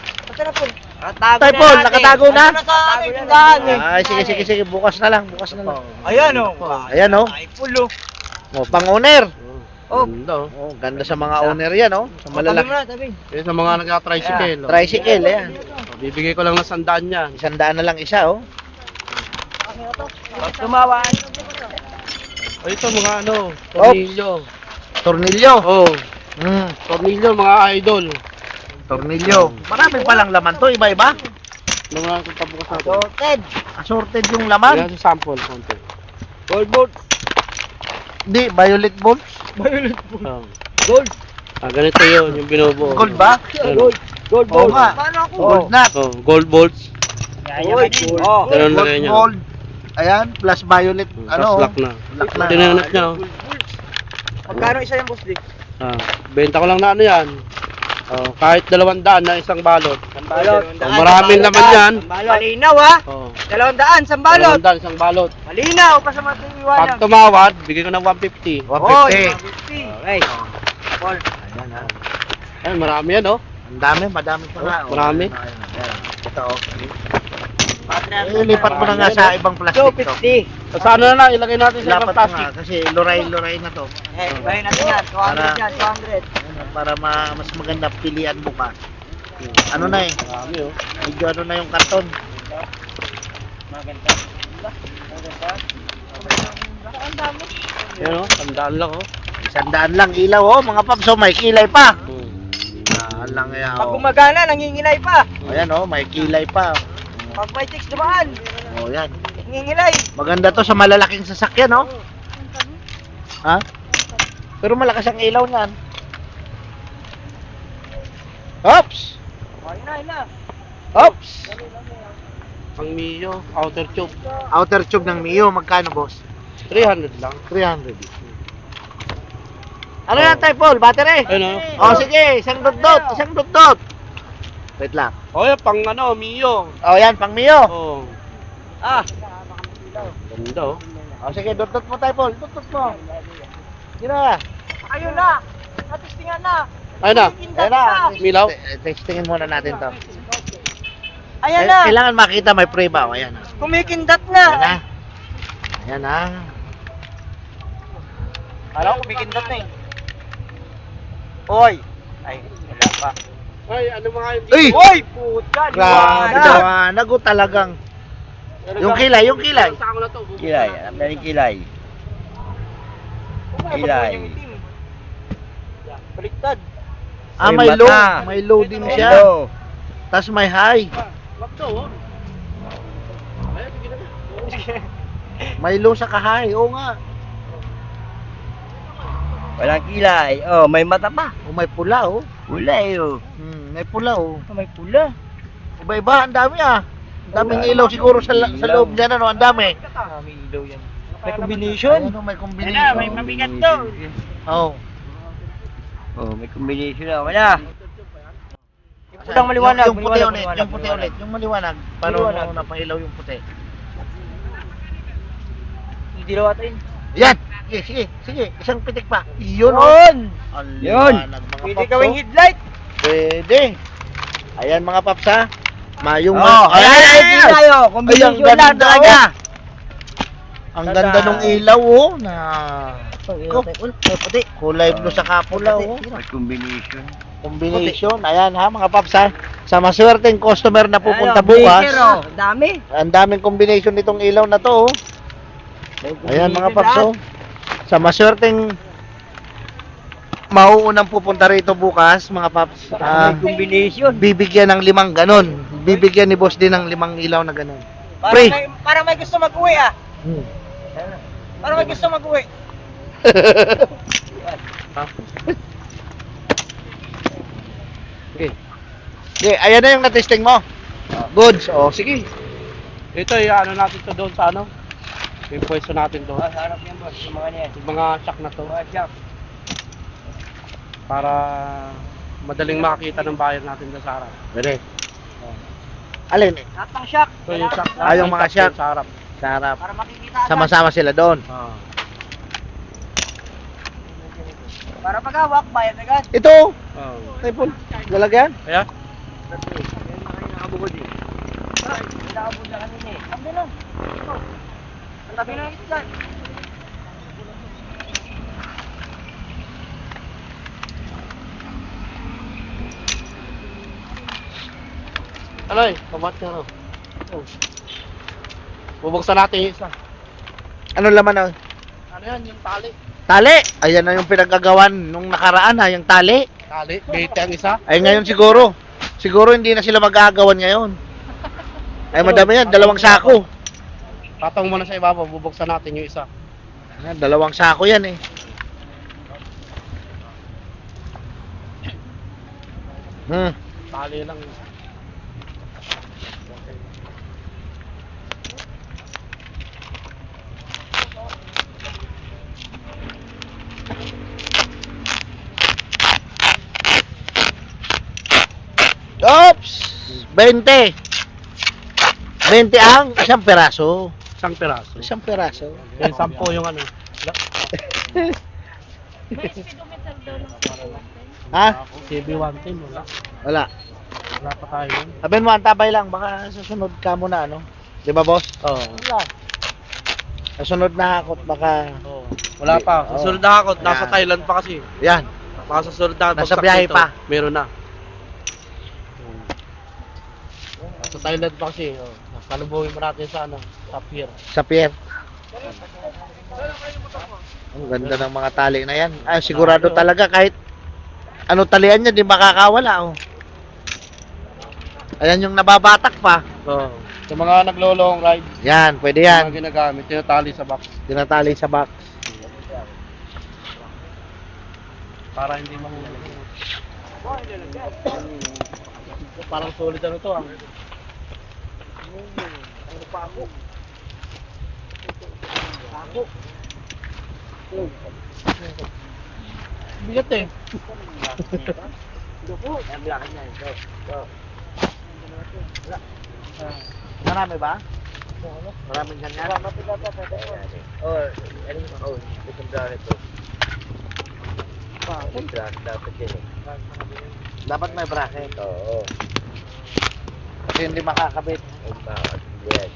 S1: Tay Paul, nakatago na?
S4: Ito na sa aming tindahan eh.
S1: Ay, sige, sige, sige. Bukas na lang. Bukas na lang.
S4: Ayan o.
S1: Ayan o.
S4: Ay, pulo.
S1: Oh, pang-owner.
S4: Oh.
S2: Ganda, oh.
S1: Oh, ganda sa mga owner yan, oh. Sa
S4: Tabi mo
S1: malalaki.
S4: na, tabi.
S2: Yan sa mga nagka-tricycle. oh.
S1: Tricycle, ayan.
S2: Bibigay ko lang ng 100 yan.
S1: 100 na lang isa, oh.
S4: Tumawan.
S2: O ito mga ano, tornilyo.
S1: Tornilyo.
S2: Oh,
S1: Tornilyo,
S2: mga idol.
S1: tornilyo. Marami palang laman to, iba-iba.
S2: Ano mga itong pabukas natin?
S4: Sorted.
S1: Assorted yung laman.
S2: Yan sa sample, konti.
S4: Gold bolt.
S1: Di, violet bulbs.
S2: Oh.
S4: Gold.
S2: Ganito yun, yung binubuo.
S1: Gold ba?
S2: Ano?
S4: Gold
S1: Oo
S4: bolt.
S1: nga.
S4: Paano ako?
S1: Gold nut.
S2: Oh, gold bolts.
S4: Gold. Oh.
S2: Ganun
S1: Gold,
S2: lagay niya.
S1: gold. Ayan, plus violet.
S2: Tapos
S1: Ano?
S2: lock na.
S1: Lock na.
S2: Tinanap niya, oh.
S4: Magkano isa yung boss di?
S2: Benta ko lang na ano yan. Oh, kahit 200 na isang balot.
S4: Balot.
S2: Oh, maraming laman yan.
S4: Malinaw ha?
S2: Oh,
S4: 200 sa balot.
S2: 200 isang balot.
S4: Malinaw pa sa mga
S2: Pag
S4: iwanan.
S2: tumawad, bigay ko ng 150.
S1: 150.
S4: Okay. Paul.
S1: Ayan, ha.
S2: Ay, marami yan, oh.
S1: Ang dami, madami pa nga.
S2: Oh, marami.
S1: Ayan. Ito, oh. Lipat mo na nga sa ibang plastic to.
S4: 250.
S2: Sa ano na lang, ilagay natin sa ibang
S1: Lipat mo
S2: plastic.
S1: nga, kasi luray-luray na to.
S4: Eh, bahin natin yan. 200 yan, 200.
S1: Ayan, para mas maganda pilian bukas. Ano na eh,
S2: Marami, oh.
S1: medyo ano na yung karton.
S4: Maganda.
S2: Yan, oh. Tandaan lang, oh.
S1: 100 lang ilaw, oh, mga paps, oh, may kilay pa. Lang yan,
S4: Pag
S1: oh.
S4: gumagana, nangingilay pa.
S1: Ayan, oh, may kilay pa.
S4: Pag may chicks dumaan,
S1: Oh, yan.
S4: nangingilay.
S1: Maganda to sa malalaking sasakyan, oh. Ha? Pero malakas ang ilaw niyan. Oops!
S4: Ayun na, ayun na.
S1: Oops!
S2: Pang Mio, outer tube.
S1: Outer tube ng Mio, magkano, boss?
S2: 300 lang.
S1: 300. Ano yan, Tay Paul? Battery?
S2: Ayun,
S1: Oh,
S2: oh.
S1: sige, isang dot-dot, isang dot-dot. Wait lang.
S2: Oh, yan, pang ano, Mio.
S1: Oh, yan, pang Mio.
S2: Oh.
S4: Ah,
S2: Ganda, oh.
S1: Oh, sige, dot-dot mo, Tay Paul. Dot-dot mo. Yun na.
S4: ayun na. Natistingan na.
S2: Ayun na.
S1: Ayan na.
S2: Milaw?
S1: Testingin muna natin to.
S4: Ayan na.
S1: Kailangan makita may pre ba? O, ayan na.
S4: Kumikindat
S1: Ayan na.
S4: na.
S1: Ayan na.
S4: Alam ko kumikindat na eh. Oy. Ay, wala pa.
S2: Ay, ano mga yung
S1: Uy!
S4: Oy, puta.
S1: Grabe,
S4: liwanag.
S1: liwanag o talagang. Yung kilay, yung kilay.
S2: Sa ako na to.
S5: Kilay, alam na yung kilay.
S4: Ay,
S5: Kilay.
S4: bago yung itim. Baliktad.
S1: Ah, may low. May low din siya.
S4: Hello.
S1: Tapos may high.
S2: Wag to, oh. Ayan, sige na.
S1: May low sa high. Oo nga.
S4: Walang kilay. Oh, may mata pa.
S1: O may pula oh.
S4: Wala eh, oh.
S1: May pula oh.
S4: May pula.
S1: Iba-iba, ang dami ah. Ang daming ilaw siguro sa loob niyan ano, ang dami.
S4: May ilaw yan. May combination.
S1: Ano, may combination.
S4: may mabigat to.
S1: Oh.
S4: Oh, may combination na. Wala. Yung putang maliwanag.
S1: Yung puti
S4: maliwanag,
S1: ulit,
S4: maliwanag,
S1: yung puti
S4: maliwanag.
S1: ulit, yung maliwanag. Paano
S4: Maliwanag.
S1: mo napailaw yung puti?
S4: Hindi daw ata yun.
S1: Yan! Sige, sige, sige. Isang pitik pa. Yun oh.
S4: Yun!
S1: Ang
S4: Yun!
S1: liwanag, mga
S4: Pwede
S1: paps,
S4: gawing
S1: oh.
S4: headlight.
S1: Pwede. Ayan mga paps ha. Yung
S4: Oh, ayan tayo.
S1: Ay, ang
S4: Combination
S1: ganda
S4: lang talaga.
S1: oh. Ang ganda ng ilaw oh na
S4: Oh, may puti.
S1: kulay blue sa kapula oh.
S4: May combination.
S1: Combination. Ayan ha mga paps ha. Sa maswerteng customer na pupunta
S4: Ayan,
S1: bukas.
S4: beaker, oh. Dami.
S1: Ang daming combination nitong ilaw na to oh. Ayan mga paps oh. Sa maswerteng mauunang pupunta rito bukas mga paps.
S4: May combination.
S1: Bibigyan ng 5 ganon. Bibigyan ni boss din ng 5 ilaw na ganon. Pre.
S4: Para may gusto mag-uwi ah.
S1: Hmm.
S4: Para may gusto mag-uwi.
S1: Okay. Okay, ayan na yung na-testing mo. Goods. Oh, sige.
S2: Ito, ano natin to doon sa ano? Yung pwesto natin doon.
S4: Harap yan boss, yung mga niyan.
S2: Yung mga shock na to.
S4: Mga jack.
S2: Para madaling makita ng bayan natin doon sa harap.
S1: Pwede. Alin?
S4: Lahat ng shock.
S2: So yung shock,
S1: Ah, yung mga shock.
S2: sa harap.
S1: Sa harap.
S4: Para makikita agad.
S1: Sama-sama sila doon.
S2: Ah.
S4: Para pag-hawak, bayad agad.
S1: Ito.
S2: Oh.
S1: Typhoon. Lalagyan.
S2: Kaya?
S4: Nakabukod eh. Nakabukod na kanina eh. Sabi na. Ang tabi na ito dyan.
S2: Aloy, kabat ka no. Oh. Bubuksan natin yung isa.
S1: Ano laman na?
S2: Ano yan, yung tali.
S1: Tali. Ayan na yung pinagagawan nung nakaraan ha, yung tali.
S2: Tali, gate ang isa.
S1: Ay ngayon siguro. Siguro hindi na sila magagawan ngayon. Ay madami yan, 2 sako.
S2: Patong mo na sa ibabaw, bubuksan natin yung isa.
S1: Ayan, 2 sako yan eh.
S2: Tali lang.
S1: Oops! 20. 20 ang isang peraso.
S2: Isang piraso.
S1: Isang peraso.
S2: Yung 10 yung ano.
S3: May speedometer daw ng
S1: Ha?
S2: CB110, wala.
S1: Wala.
S2: Wala pa tayo yun.
S1: Sabihin mo, antabay lang. Baka susunod ka muna, ano? Di ba, boss?
S2: Oo.
S1: Wala. Susunod na hakot, baka...
S2: Oh. Wala pa.
S1: Oo.
S2: Susunod na ako. Nasa
S1: Yan.
S2: Thailand pa kasi.
S1: Yan.
S2: Baka susunod na.
S1: Nasa
S2: bagsak
S1: biyahe
S2: dito,
S1: pa.
S2: Meron na. Sa Thailand pa kasi. Oh. Kalubungin mo natin sa ano. Sa pier.
S1: Sa pier. Ang ganda ng mga tali na yan. Ay, sigurado talaga kahit ano talian niya, di makakawala, oh. Ayan yung nababatak pa.
S2: Oo. Sa mga naglo-long ride.
S1: Yan, pwede
S2: Yan.
S1: yan.
S2: Mga ginagamit. Tinatali sa box.
S1: Tinatali sa box.
S2: Para hindi mahulog. Parang solid ano to ah. Ano pa ako? Ako. Bigat eh.
S1: Marami ba? Maraming ganyan.
S4: Oh, ano yung oh, isang daan ito. Dapat yun eh.
S1: Dapat may bracket.
S4: Oo.
S1: Kasi hindi makakabit.
S4: Yes.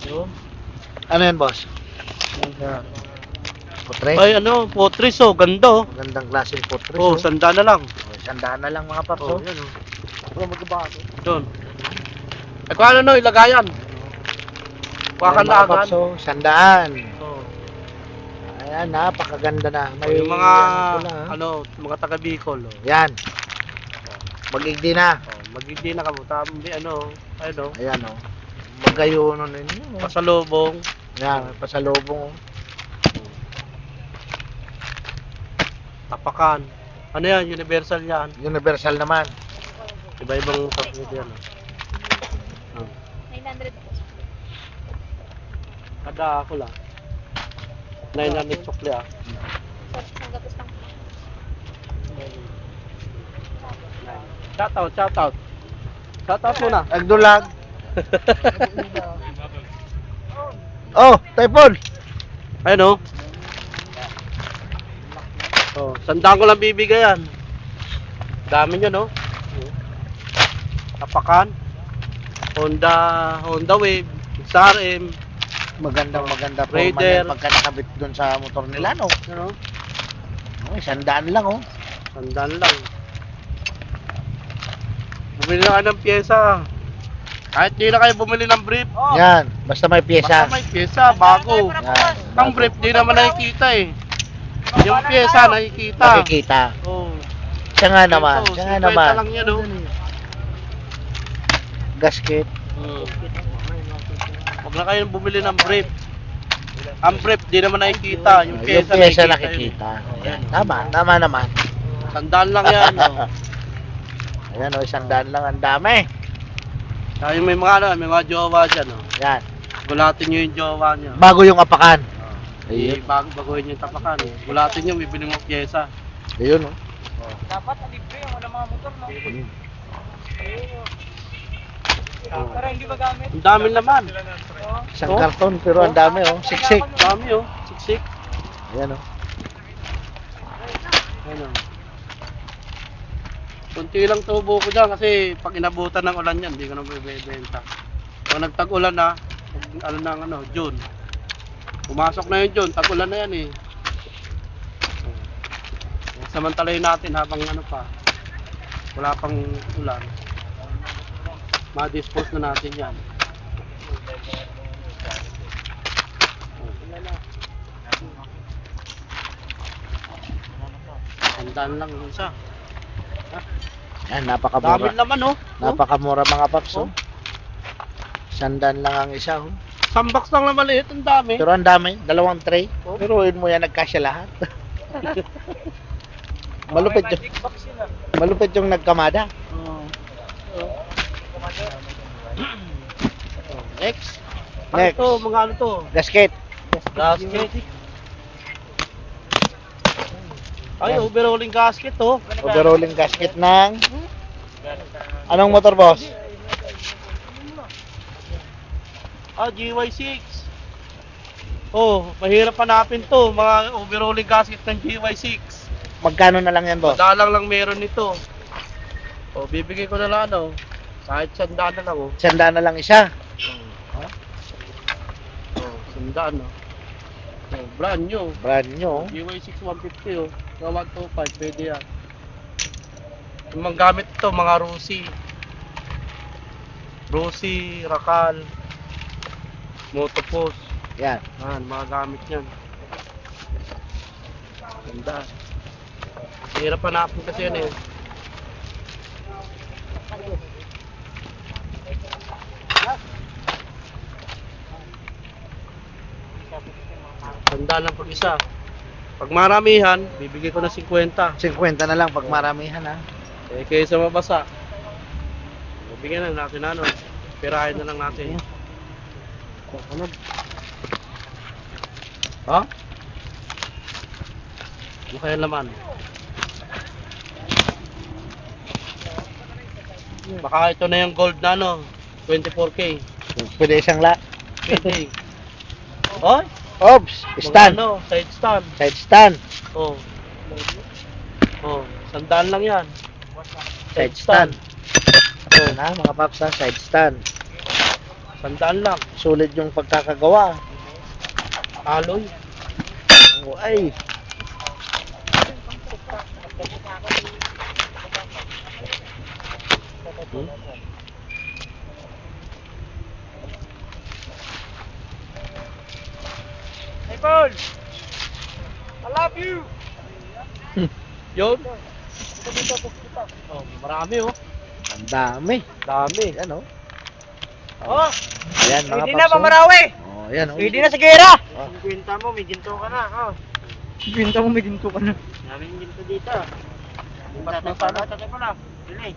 S2: Yun.
S1: Ano yan, boss? Putre?
S2: Ay ano, potris oh, ganda oh.
S1: Magandang klaseng putre.
S2: Oh, sanda na lang.
S1: Sandaan na lang mga paps.
S2: Oh,
S1: Oh,
S2: yan oh.
S1: magbabago.
S2: Doon. Eh kung ano no, ilagayan. Wakan
S1: Ayan, mga
S2: lagan.
S1: paps, oh, sandaan.
S2: Oh.
S1: Ayan, napakaganda na.
S2: Yung mga,
S1: pula, ha?
S2: mga taga Bicol. Oh.
S1: Yan. Magigdi na.
S2: Oh, magigdi na kamo. Tambi, ayun,
S1: Ayan, oh. Magayon ninyo.
S2: pasalubong.
S1: Yan, pasalubong. Oh.
S2: Tapakan. Ano yan? Universal yan.
S1: Universal naman.
S2: Iba-ibang sabot yan. Oh.
S3: 900 po.
S2: Kada ako lang. 900 sukli ah.
S3: Nagapos lang.
S2: Shoutout. Shoutout muna.
S1: Nagdulag. Oh, Typhoon.
S2: Ayun oh. Oh, sandaan ko lang bibigay yan. Dami nyo no. Tapakan. Honda Wave. XRM.
S1: Maganda po.
S2: Raider.
S1: Pagka nakabit doon sa motor nila, no?
S2: Ano?
S1: Oh, 100 lang, oh.
S2: Sandaan lang. Bumili na kayo ng pyesa. Kahit di na kayo bumili ng brief.
S1: Yan, basta may pyesa.
S2: Basta may pyesa, bago.
S1: Yan,
S2: Ang brief di naman nakikita eh. Yung pyesa nakikita.
S1: Nakikita.
S2: Oh.
S1: Siya nga naman,
S2: Ito,
S1: siya nga
S2: 50
S1: naman.
S2: lang yan oh.
S1: Gasket.
S2: Huwag na kayong bumili ng brief. Ang brief di naman nakikita. Yung
S1: Yung
S2: pyesa
S1: pyesa
S2: nakikita.
S1: nakikita. Yan, tama naman.
S2: Sandaan lang yan. Oh.
S1: Ayan, oh, 100 lang, ang dami.
S2: Kaya may mga jowa dyan oh.
S1: Yan,
S2: Gulatin nyo yung jowa nyo.
S1: bago yung apakan.
S2: Eh, baguhin yung tapakan eh. Gulatin nyo, bibili mo pyesa.
S1: Ayun, oh.
S4: Dapat libre yung walang mga motor, no? Pero hindi ba gamit?
S2: Ang dami naman.
S1: Isang karton, pero ang dami, oh. Siksik.
S2: Ang dami oh. Siksik.
S1: Ayan, oh.
S2: Ano? Kunti lang tubo ko dyan kasi pag inabutan ng ulan yan, hindi ko na bibenta. Pag nagtag-ulan na, June. Pumasok na yung June, tag-ulan na yan eh. Samantalayin natin habang wala pang ulan. Ma-dispose na natin yan. Handaan lang yung isa.
S1: Yan,
S2: Dami
S1: napakamura.
S2: naman oh.
S1: Napakamura mga paps,
S2: Oh.
S1: oh. 100 lang ang isa, oh.
S2: Sandbox lang na maliit, ang dami.
S1: Pero ang dami, 2 tray.
S2: Oh.
S1: Pero yun mo yan, nagkasya lahat. Malupit yung,
S4: Magic box yun, ah.
S1: malupit yung nagkamada.
S2: Next.
S1: Next.
S2: Ano to?
S1: Gasket.
S2: Gasket. Ay, overhauling gasket to.
S1: Overhauling gasket ng... Anong motor, boss?
S2: GY6. Oh, mahirap hanapin to. Mga overhauling gasket ng GY6.
S1: Magkano na lang yan, boss?
S2: Madalang lang meron nito. Oh, bibigay ko na lang kahit 100 na lang oh.
S1: 100 na lang isa.
S2: Oh, 100 oh. Oh, brand new.
S1: Brand new.
S2: GY6 150 oh. Yung 125 pwede yan. Yung mga gamit ito, mga Rusi, Rakal, Motopos.
S1: Yan.
S2: Yan, mga gamit yan. Ganda. Hirap hanapin kasi yan eh. Ganda lang pag isa. Pag maramihan, bibigay ko na 50.
S1: 50 na lang pag maramihan, ha.
S2: Eh, kaysa mabasa. Bigyan na natin pirahin na lang natin. Ano? Ha? Ano kaya laman? Baka ito na yung gold na 24K.
S1: Pwede isang la.
S2: Pwede. Oh?
S1: Oops, stand.
S2: Side stand.
S1: Side stand.
S2: Oh. Oh, 100 lang yan.
S1: Side stand. Ito na, mga paps, ha. Side stand.
S2: 100 lang.
S1: Sulit yung pagkakagawa.
S2: Alloy.
S1: Oh, ay.
S4: Hey, Paul! love you!
S2: Yun. Oh, marami oh.
S1: Ang dami.
S2: Dami.
S1: Ayan oh.
S4: Oh,
S1: Ayan mga
S4: pwede na
S1: paps.
S4: pamarawi!
S1: Oh, ayan oh.
S4: Pwede na sa gera!
S1: Oh.
S4: Binta mo, may ginto ka na. Oh. Binta mo, may ginto ka na. Daming ginto dito. Tatay pa na. Relay.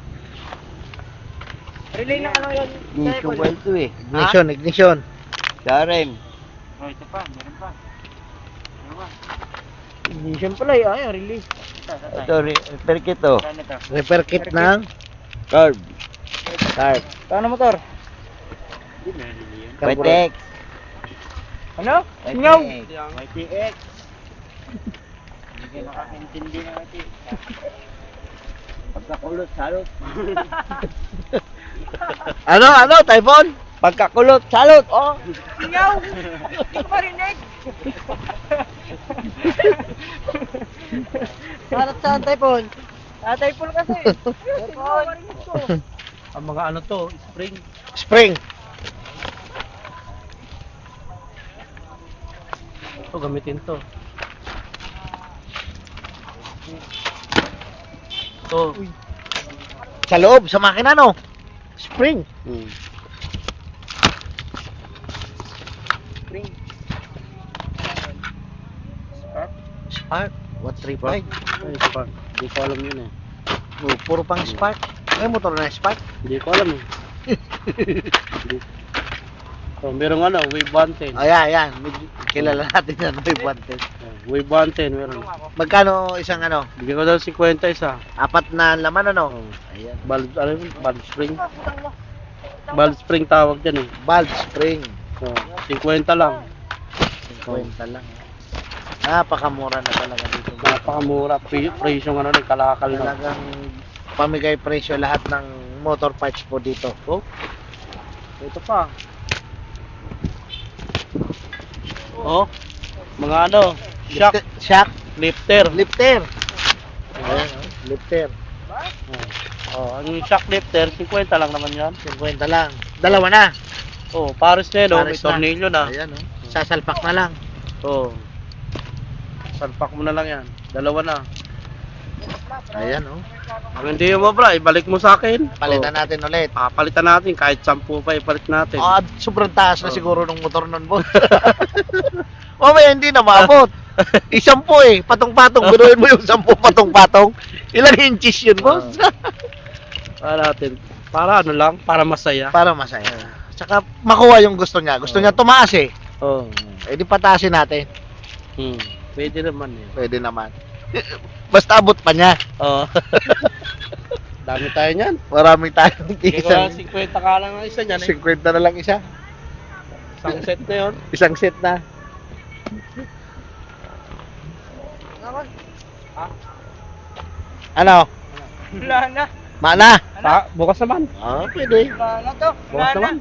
S4: Relay na ano yun?
S5: Issue ba ito eh?
S1: Ignition, ignition.
S5: Karen,
S4: Oh, ito pa, meron pa. Ano ba? Ignition pala yun. Ay, relay.
S5: ito, repair kit to.
S4: Saan ito?
S1: Repair kit ng
S5: Carb,
S1: card.
S4: Paano motor?
S5: Vitex,
S4: Ano? Singaw!
S5: Vitex.
S4: YTX. Hindi kayo nakakaintindi ng YTX.
S5: Pagkakulot, salot.
S1: Ano, Typhoon?
S5: Pagkakulot, salot.
S4: Oh! Singaw! Hindi ko marinig! Sarap saan, Typhoon? Typhoon kasi. Typhoon!
S2: Ang mga ano to, spring.
S1: Spring.
S2: Ito, gamitin to. Ito.
S1: Sa loob, sa makina no? Spring.
S4: Spring.
S1: Spark. What 3.5?
S2: Ay, spark. Hindi ko alam yun eh.
S1: Oh, puro pang spark. May motor na spark.
S2: Hindi ko alam eh. So, merong ano, wave 110.
S1: Ayan. Kilala natin yan, may 110.
S2: Wave 110, meron.
S1: Magkano isang ano?
S2: Bigyan ko daw 50 isa.
S1: Apat na laman ano?
S2: Oh.
S1: Ayan.
S2: Valve, ano yun? Valve spring. Valve spring tawag dyan eh.
S1: Valve spring.
S2: Oh, 50 lang.
S1: 50 lang. Napakamura na talaga dito.
S2: Napakamura. Presyo ano ng kalakal na.
S1: Talagang pamigay presyo lahat ng motor parts po dito.
S2: Oh. Ito pa. Oh. Mga ano, shock,
S1: Shock.
S2: lifter.
S1: Lifter. Ayan, oh, lifter.
S2: Oh, ang shock lifter, 50 lang naman 'yan.
S1: 50 lang. Dalawa na.
S2: Oh, pares na 'yun, oh, may
S1: Pares na.
S2: tornilyo na.
S1: Ayan, oh. Sasalpak na lang.
S2: Oh. Salpak mo na lang 'yan. Dalawa na.
S1: Ayan, oh.
S2: Kung hindi mo bra, ibalik mo sa akin.
S1: Palitan natin ulit.
S2: Palitan natin kahit 10 pa ipalit natin.
S1: Sobrang taas na
S2: Oh.
S1: siguro ng motor nun, boss. O may hindi na maabot. Isampu eh, patong-patong. Biruin mo yung 10 patong-patong. Ilang inches yun, boss?
S2: Para natin. Para ano lang, para masaya.
S1: Para masaya. Tsaka makuha yung gusto niya. Gusto niya tumaas eh.
S2: Oh.
S1: Eh di pataasin natin.
S2: Pwede naman eh.
S1: Pwede naman. Basta abot pa niya.
S2: Oh. Dami tayo niyan.
S1: Marami tayong
S2: Kaya
S1: isang
S2: 50 ka lang ang isa niyan eh.
S1: 50 na lang isa.
S2: Isang set na 'yon.
S1: Isang set na. Ano?
S4: Wala na.
S1: Mana?
S2: Bukas naman.
S1: Pwede.
S4: Wala na to.
S2: Bukas naman.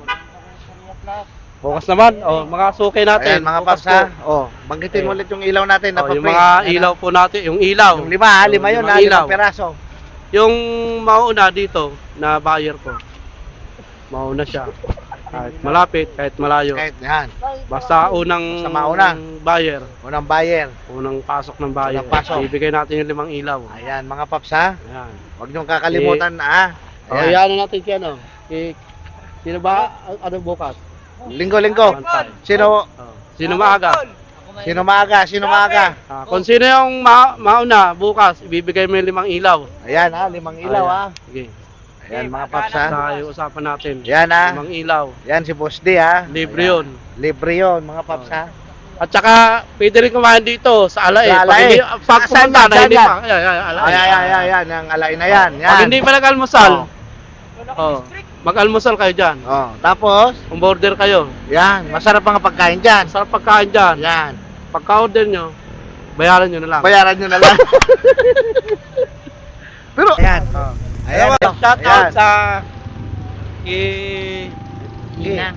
S2: Bukas naman. Oh, mga suki natin.
S1: Ayan, mga
S2: Bukas
S1: paps ha.
S2: po.
S1: Banggitin mo ulit yung ilaw natin.
S2: Oh, yung
S1: Napa-frame.
S2: mga
S1: Ano?
S2: ilaw po natin, yung ilaw.
S1: Yung lima ha, lima yun ha,
S2: ilaw.
S1: 5 peraso.
S2: Yung mauna dito na buyer ko. Mauna siya. Kahit malapit, kahit malayo.
S1: Kahit yan.
S2: Basta unang
S1: Basta mauna.
S2: buyer,
S1: Unang buyer.
S2: unang pasok ng buyer.
S1: Unang pasok.
S2: Ibigay natin yung 5 ilaw.
S1: Ayan, mga paps ha.
S2: Ayan.
S1: Huwag niyong kakalimutan ha.
S2: Oh,
S1: Ayan.
S2: ano natin si ano? Sino ba? Ano bukas?
S1: Linggo-linggo.
S2: One time.
S1: Sino?
S2: Oh. Sino maaga?
S1: Sino maaga? Sino maaga?
S2: Kung sino yung mauna bukas, ibibigay mo yung 5 ilaw.
S1: Ayan ha, 5 ilaw ha.
S2: Sige.
S1: Ayan mga paps ha.
S2: Tayo usapan natin.
S1: Ayan ha.
S2: 5 ilaw.
S1: Yan si Boss D ha.
S2: Libre
S1: Ayan.
S2: yun.
S1: Libre yun mga paps ha.
S2: At saka, pwede rin kumain dito sa Alae.
S1: Sa
S2: Pag
S1: Alae.
S2: hindi, pag
S1: Saan
S2: pumunta
S1: yan?
S2: na
S1: Saan
S2: hindi
S1: yan?
S2: pa. Alae.
S1: Ayan, yung alay na yan. Yan.
S2: Pag hindi pa nag-almusal,
S1: Oh.
S2: mag-almusal kayo dyan.
S1: Oh, tapos,
S2: Kung order kayo,
S1: yan, masarap ang pagkain dyan.
S2: sarap pagkain dyan.
S1: Yan.
S2: Pagka-order nyo, bayaran nyo na lang.
S1: Bayaran nyo na lang. Pero, ayan.
S2: Oh.
S1: Ayan.
S2: Shout out
S1: Ayan.
S2: sa kay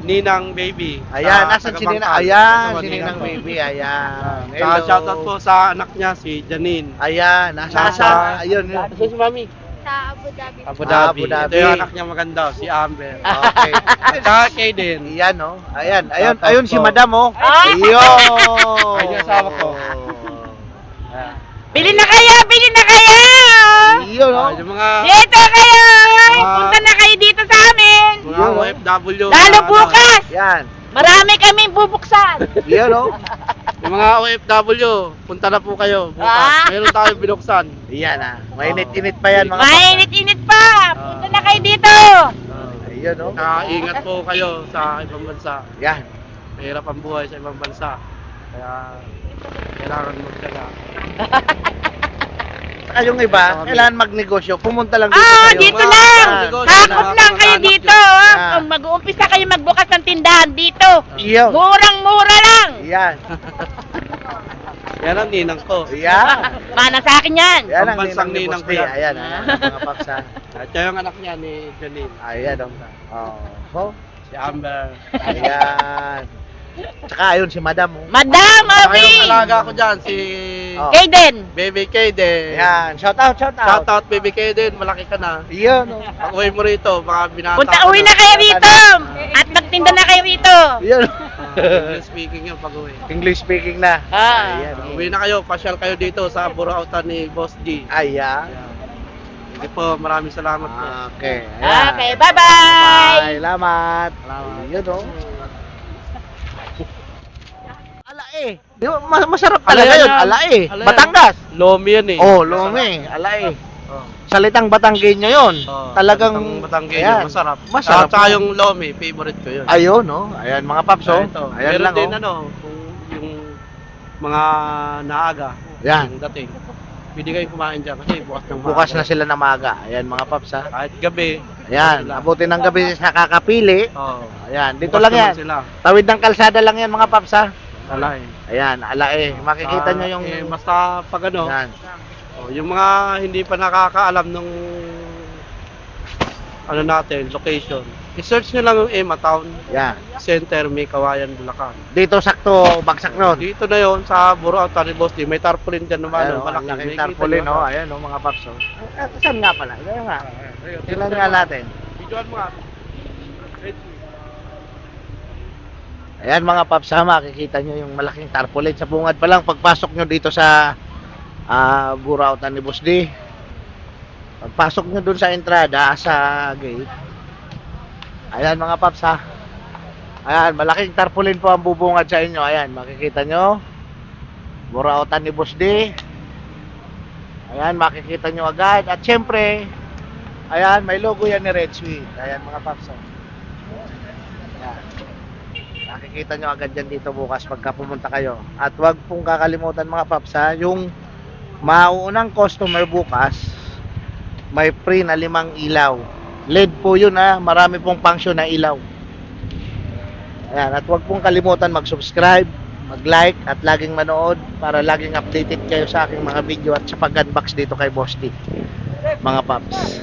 S2: Ninang Baby.
S1: Ayan,
S2: sa
S1: nasan si
S2: taga
S1: Ninang?
S2: Bangkal.
S1: Ayan,
S2: Ito,
S1: si Ninang
S2: ko.
S1: Baby. Ayan.
S2: Saka shout out po sa anak niya, si Janine.
S1: Ayan, nasa ayun.
S2: Ito si Mami.
S3: Sa Abu Dhabi.
S2: Abu
S1: Ah,
S2: Dhabi.
S1: Abu Dhabi.
S2: Ito yung anak niya maganda, si Amber.
S1: Okay.
S2: At saka kay din.
S1: Ayan, oh. Ayan, ayun,
S2: Shout out
S1: ayun si
S2: po.
S1: Madam, oh. Ayun.
S2: Ay, yung asawa ko. Ayan.
S3: Bili na kayo! Bili na kayo!
S1: Yun, no?
S2: Yung mga
S3: Dito kayo!
S2: Ah.
S3: Punta na kayo dito sa amin!
S2: mga OFW.
S3: Lalo
S2: na, ano,
S3: bukas!
S1: Yan.
S3: Marami kaming bubuksan!
S1: Yun, no?
S2: Yung mga OFW, punta na po kayo bukas.
S3: Ah.
S2: Mayroon tayo binuksan.
S1: Yan, ah. Mainit-init pa yan, mga paps.
S3: Mainit-init pa! Punta na kayo dito!
S1: Ayun, no?
S2: Ingat po kayo sa ibang bansa.
S1: Yan.
S2: Mahirap ang buhay sa ibang bansa. Kaya kailangan magtyaga.
S1: Saka yung iba, kailangan magnegosyo. Pumunta lang dito
S3: Ah,
S1: kayo.
S3: dito
S2: Mga
S3: lang!
S2: negosyo
S3: Hakot
S2: na
S3: lang kayo
S2: mga
S3: dito!
S1: yun.
S3: ah.
S1: Ah.
S3: Kung mag-uumpisa kayo magbukas ng tindahan dito!
S1: Yun.
S3: Murang-mura lang!
S1: Yan.
S2: Yan ang ninang ko.
S1: Yan.
S3: Mana sa akin yan!
S1: Yan ang
S2: Pambansang
S1: ninang ni
S2: ninang
S1: Boss D.
S2: ko yan.
S1: Ayan, ayan, mga paps, ah.
S2: At siya yung anak niya ni Janine.
S1: Ayan, oh.
S2: Si Amber.
S1: Ayan. Tsaka ayun si Madam. Oh.
S3: Madam
S2: Saka yung
S3: Obi!
S2: alaga ko dyan, si
S1: Oh.
S3: Kaden!
S2: Baby Kaden.
S1: Ayan. Shout out, shout out.
S2: Shout out Baby Kaden, malaki ka na.
S1: Yun. Oh.
S2: Pag uwi mo rito, baka binata
S3: Punta
S2: ka
S3: uwi na kayo rito! At magtinda na kayo rito!
S1: Yun.
S2: English speaking yun pag uwi.
S1: English speaking na.
S3: Ah.
S1: Ayan. oh.
S2: Uwi na kayo, pasyal kayo dito sa Burautan ni Boss D.
S1: Ayan.
S2: Sige po, maraming salamat po.
S1: Okay. Ayan.
S3: Okay, bye-bye!
S1: Salamat. Yun, oh. Alae. Di ba, masarap talaga
S2: Alae
S1: yun.
S2: yan.
S1: Alae.
S2: Alae.
S1: Batangas.
S2: Lomi yan eh.
S1: Oh, Lome. Alae.
S2: Oh.
S1: Salitang Batanggenyo yun.
S2: Oh,
S1: Talagang
S2: Batanggenyo,
S1: ayan.
S2: masarap.
S1: Masarap.
S2: Saka yung Lomi, favorite ko yun.
S1: Ayun, no? Ayan, mga paps, oh.
S2: Ito.
S1: Ayan
S2: Meron
S1: lang,
S2: din
S1: oh.
S2: ano, kung yung mga naaga.
S1: Yan.
S2: Yung dating. Pwede kayo kumain dyan kasi bukas ng
S1: Bukas
S2: maaga.
S1: na sila na maga. Ayan, mga paps, ha?
S2: Kahit gabi.
S1: Ayan,
S2: sila.
S1: abutin ng gabi sa kakapili.
S2: Oh.
S1: Ayan, dito
S2: Bukas
S1: lang
S2: naman
S1: yan.
S2: Sila.
S1: Tawid ng kalsada lang yan, mga paps, ha?
S2: Wala eh.
S1: Ayan, Alae. Makikita nyo yung...
S2: basta pag ano,
S1: Ayan.
S2: oh, yung mga hindi pa nakakaalam nung ano natin, location. I-search nyo lang yung Emma Town
S1: Yan.
S2: Center, may Kawayan, Bulacan.
S1: Dito, sakto, bagsak nun.
S2: Dito na yon sa Burautan ni Boss D. May tarpaulin dyan naman,
S1: Ayan,
S2: oh, malaki.
S1: malaking
S2: May kita
S1: tarpaulin,
S2: nyo.
S1: no? Ayan, no, mga paps, oh. Saan nga pala? Ayan nga. Tingnan nga natin.
S2: Videoan mo nga.
S1: Ayan, mga paps, ha? Makikita nyo yung malaking tarpaulin. Sa bungad pa lang, pagpasok nyo dito sa Burautan ni Boss D. Pagpasok nyo dun sa entrada, sa gate. Ayan, mga paps, ha? Ayan, malaking tarpaulin po ang bubungad sa inyo. Ayan, makikita nyo. Burautan ni Boss D. Ayan, makikita nyo agad. At syempre, ayan, may logo yan ni Red Sweet. Ayan, mga paps, ha? Ayan. Makikita nyo agad yan dito bukas pagka pumunta kayo. At wag pong kakalimutan, mga paps, ha? Yung mauunang customer bukas, may free na 5 ilaw. LED po yun, ha? Marami pong function na ilaw. Ayan, at wag pong kalimutan mag-subscribe, mag-like, at laging manood para laging updated kayo sa aking mga video at sa pag-unbox dito kay Boss D, mga paps.